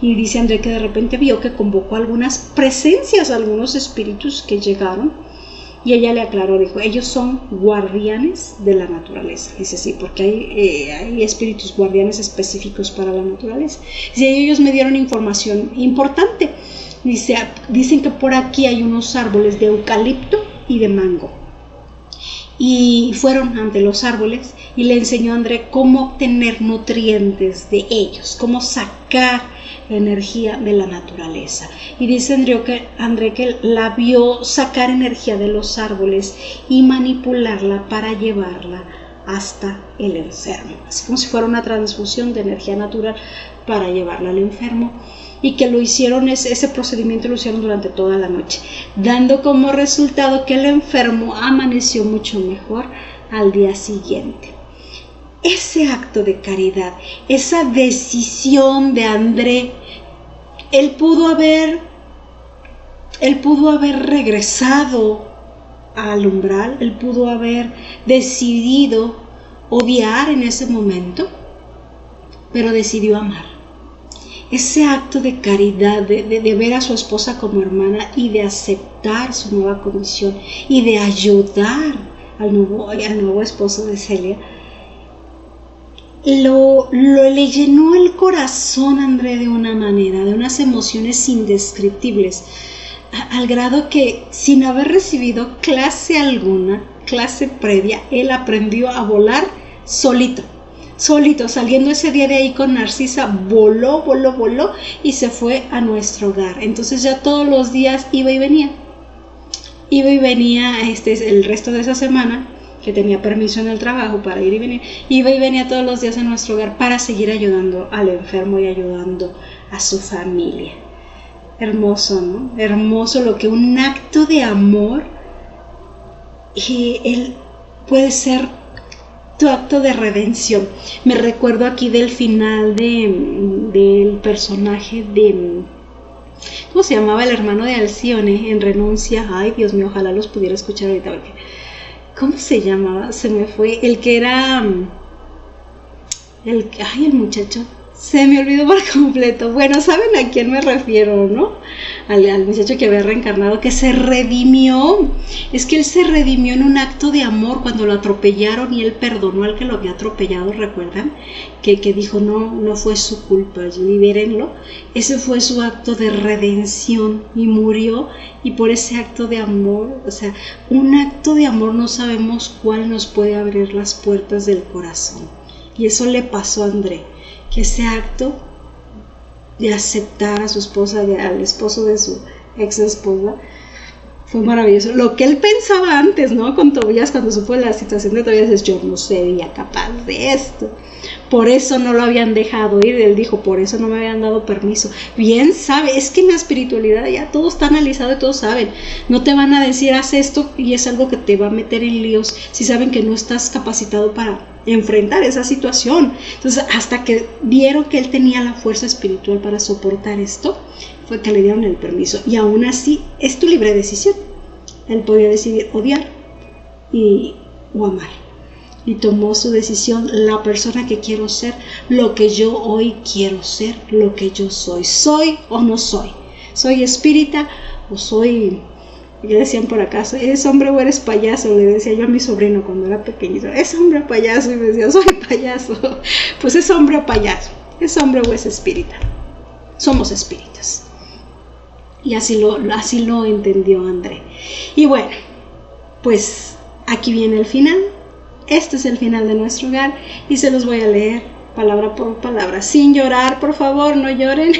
Y dice André que de repente vio que convocó algunas presencias, algunos espíritus que llegaron, y ella le aclaró, dijo, ellos son guardianes de la naturaleza. Dice, sí, porque hay espíritus guardianes específicos para la naturaleza. Dice, ellos me dieron información importante. Dicen que por aquí hay unos árboles de eucalipto y de mango. Y fueron ante los árboles y le enseñó a André cómo obtener nutrientes de ellos, cómo sacar la energía de la naturaleza. Y dice André que la vio sacar energía de los árboles y manipularla para llevarla hasta el enfermo, así como si fuera una transfusión de energía natural para llevarla al enfermo. Y que ese procedimiento lo hicieron durante toda la noche, dando como resultado que el enfermo amaneció mucho mejor al día siguiente. Ese acto de caridad, esa decisión de André, él pudo haber regresado al umbral, él pudo haber decidido odiar en ese momento, pero decidió amar. Ese acto de caridad, de ver a su esposa como hermana y de aceptar su nueva condición y de ayudar al nuevo esposo de Celia, le llenó el corazón a André de una manera, de unas emociones indescriptibles, al grado que sin haber recibido clase previa, él aprendió a volar solito, saliendo ese día de ahí con Narcisa, voló y se fue a nuestro hogar. Entonces ya todos los días iba y venía el resto de esa semana, que tenía permiso en el trabajo para ir y venir, iba y venía todos los días a nuestro hogar para seguir ayudando al enfermo y ayudando a su familia. Hermoso, ¿no? Hermoso lo que un acto de amor él puede ser tu acto de redención. Me recuerdo aquí del final del personaje ¿cómo se llamaba el hermano de Alcione en Renuncia? Ay, Dios mío, ojalá los pudiera escuchar ahorita, porque ¿cómo se llamaba? Se me fue. El que era el muchacho, se me olvidó por completo. Bueno, ¿saben a quién me refiero, no? Al muchacho que había reencarnado, que se redimió. Es que él se redimió en un acto de amor cuando lo atropellaron y él perdonó al que lo había atropellado, ¿recuerdan? Que dijo, no fue su culpa, libérenlo. Ese fue su acto de redención y murió, y por ese acto de amor, o sea, un acto de amor no sabemos cuál nos puede abrir las puertas del corazón. Y eso le pasó a André, que ese acto de aceptar a su esposa, al esposo de su ex esposa, fue maravilloso. Lo que él pensaba antes, ¿no? Con Tobías, cuando supo la situación de Tobías, es: yo no sería capaz de esto. Por eso no lo habían dejado ir. Él dijo: por eso no me habían dado permiso. Bien sabe, es que en la espiritualidad ya todo está analizado y todos saben. No te van a decir haz esto y es algo que te va a meter en líos si saben que no estás capacitado para enfrentar esa situación. Entonces, hasta que vieron que él tenía la fuerza espiritual para soportar esto, fue que le dieron el permiso. Y aún así, es tu libre decisión. Él podía decidir odiar o amar. Y tomó su decisión: la persona que quiero ser, lo que yo hoy quiero ser, lo que yo soy. ¿Soy o no soy? ¿Soy espírita o soy...? Ya decían por acá: ¿eres hombre o eres payaso? Le decía yo a mi sobrino cuando era pequeñito: ¿es hombre o payaso? Y me decía: soy payaso. Pues es hombre o payaso, es hombre o es espírita. Somos espíritas. Y así lo entendió André. Y bueno, pues aquí viene el final. Este es el final de nuestro hogar y se los voy a leer palabra por palabra, sin llorar, por favor, no lloren.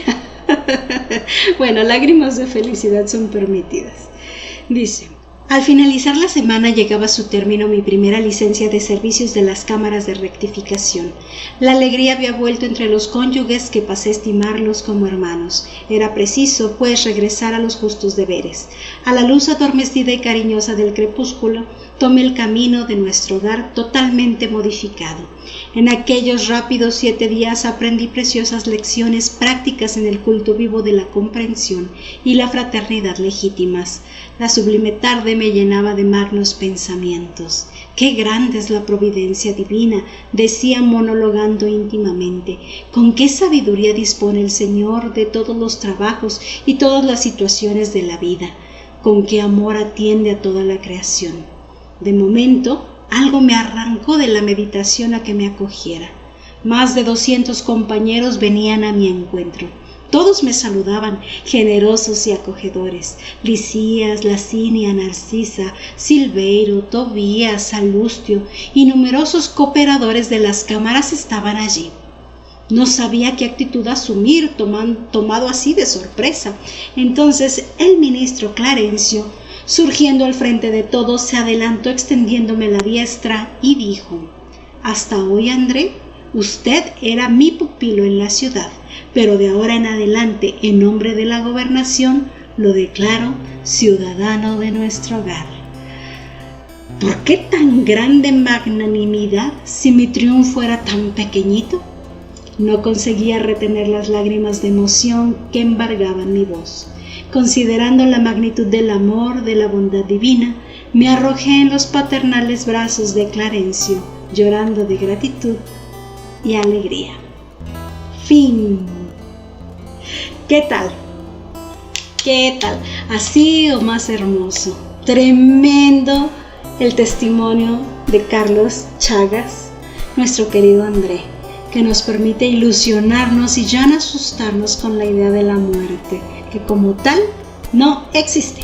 Bueno, lágrimas de felicidad son permitidas. Dice: al finalizar la semana llegaba a su término mi primera licencia de servicios de las cámaras de rectificación. La alegría había vuelto entre los cónyuges que pasé a estimarlos como hermanos. Era preciso, pues, regresar a los justos deberes. A la luz adormecida y cariñosa del crepúsculo, tomé el camino de nuestro hogar totalmente modificado. En aquellos rápidos 7 días aprendí preciosas lecciones prácticas en el culto vivo de la comprensión y la fraternidad legítimas. La sublime tarde me llenaba de magnos pensamientos. ¡Qué grande es la providencia divina!, decía monologando íntimamente. ¿Con qué sabiduría dispone el Señor de todos los trabajos y todas las situaciones de la vida? ¿Con qué amor atiende a toda la creación? De momento, algo me arrancó de la meditación a que me acogiera. Más de 200 compañeros venían a mi encuentro. Todos me saludaban, generosos y acogedores. Licías, Lacinia, Narcisa, Silveiro, Tobías, Salustio y numerosos cooperadores de las cámaras estaban allí. No sabía qué actitud asumir, tomado así de sorpresa. Entonces el ministro Clarencio, surgiendo al frente de todos, se adelantó extendiéndome la diestra y dijo: hasta hoy, André, usted era mi pupilo en la ciudad, pero de ahora en adelante, en nombre de la gobernación, lo declaro ciudadano de nuestro hogar. ¿Por qué tan grande magnanimidad si mi triunfo era tan pequeñito? No conseguía retener las lágrimas de emoción que embargaban mi voz. Considerando la magnitud del amor, de la bondad divina, me arrojé en los paternales brazos de Clarencio, llorando de gratitud y alegría. Fin. ¿Qué tal? ¿Qué tal? Así o más hermoso. Tremendo el testimonio de Carlos Chagas, nuestro querido André, que nos permite ilusionarnos y ya no asustarnos con la idea de la muerte, que como tal no existe.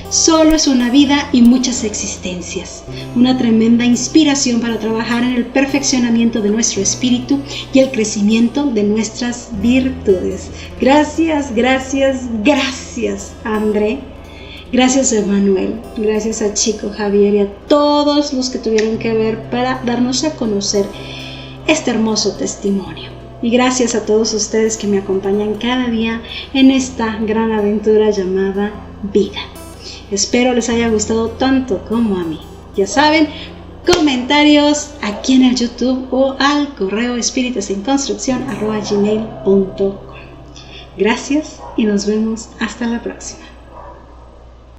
Solo es una vida y muchas existencias. Una tremenda inspiración para trabajar en el perfeccionamiento de nuestro espíritu y el crecimiento de nuestras virtudes. Gracias, gracias, gracias, André. Gracias, Emanuel. Gracias a Chico, Javier y a todos los que tuvieron que ver para darnos a conocer este hermoso testimonio. Y gracias a todos ustedes que me acompañan cada día en esta gran aventura llamada vida. Espero les haya gustado tanto como a mí. Ya saben, comentarios aquí en el YouTube o al correo espiritusinconstrucción@gmail.com. Gracias y nos vemos hasta la próxima.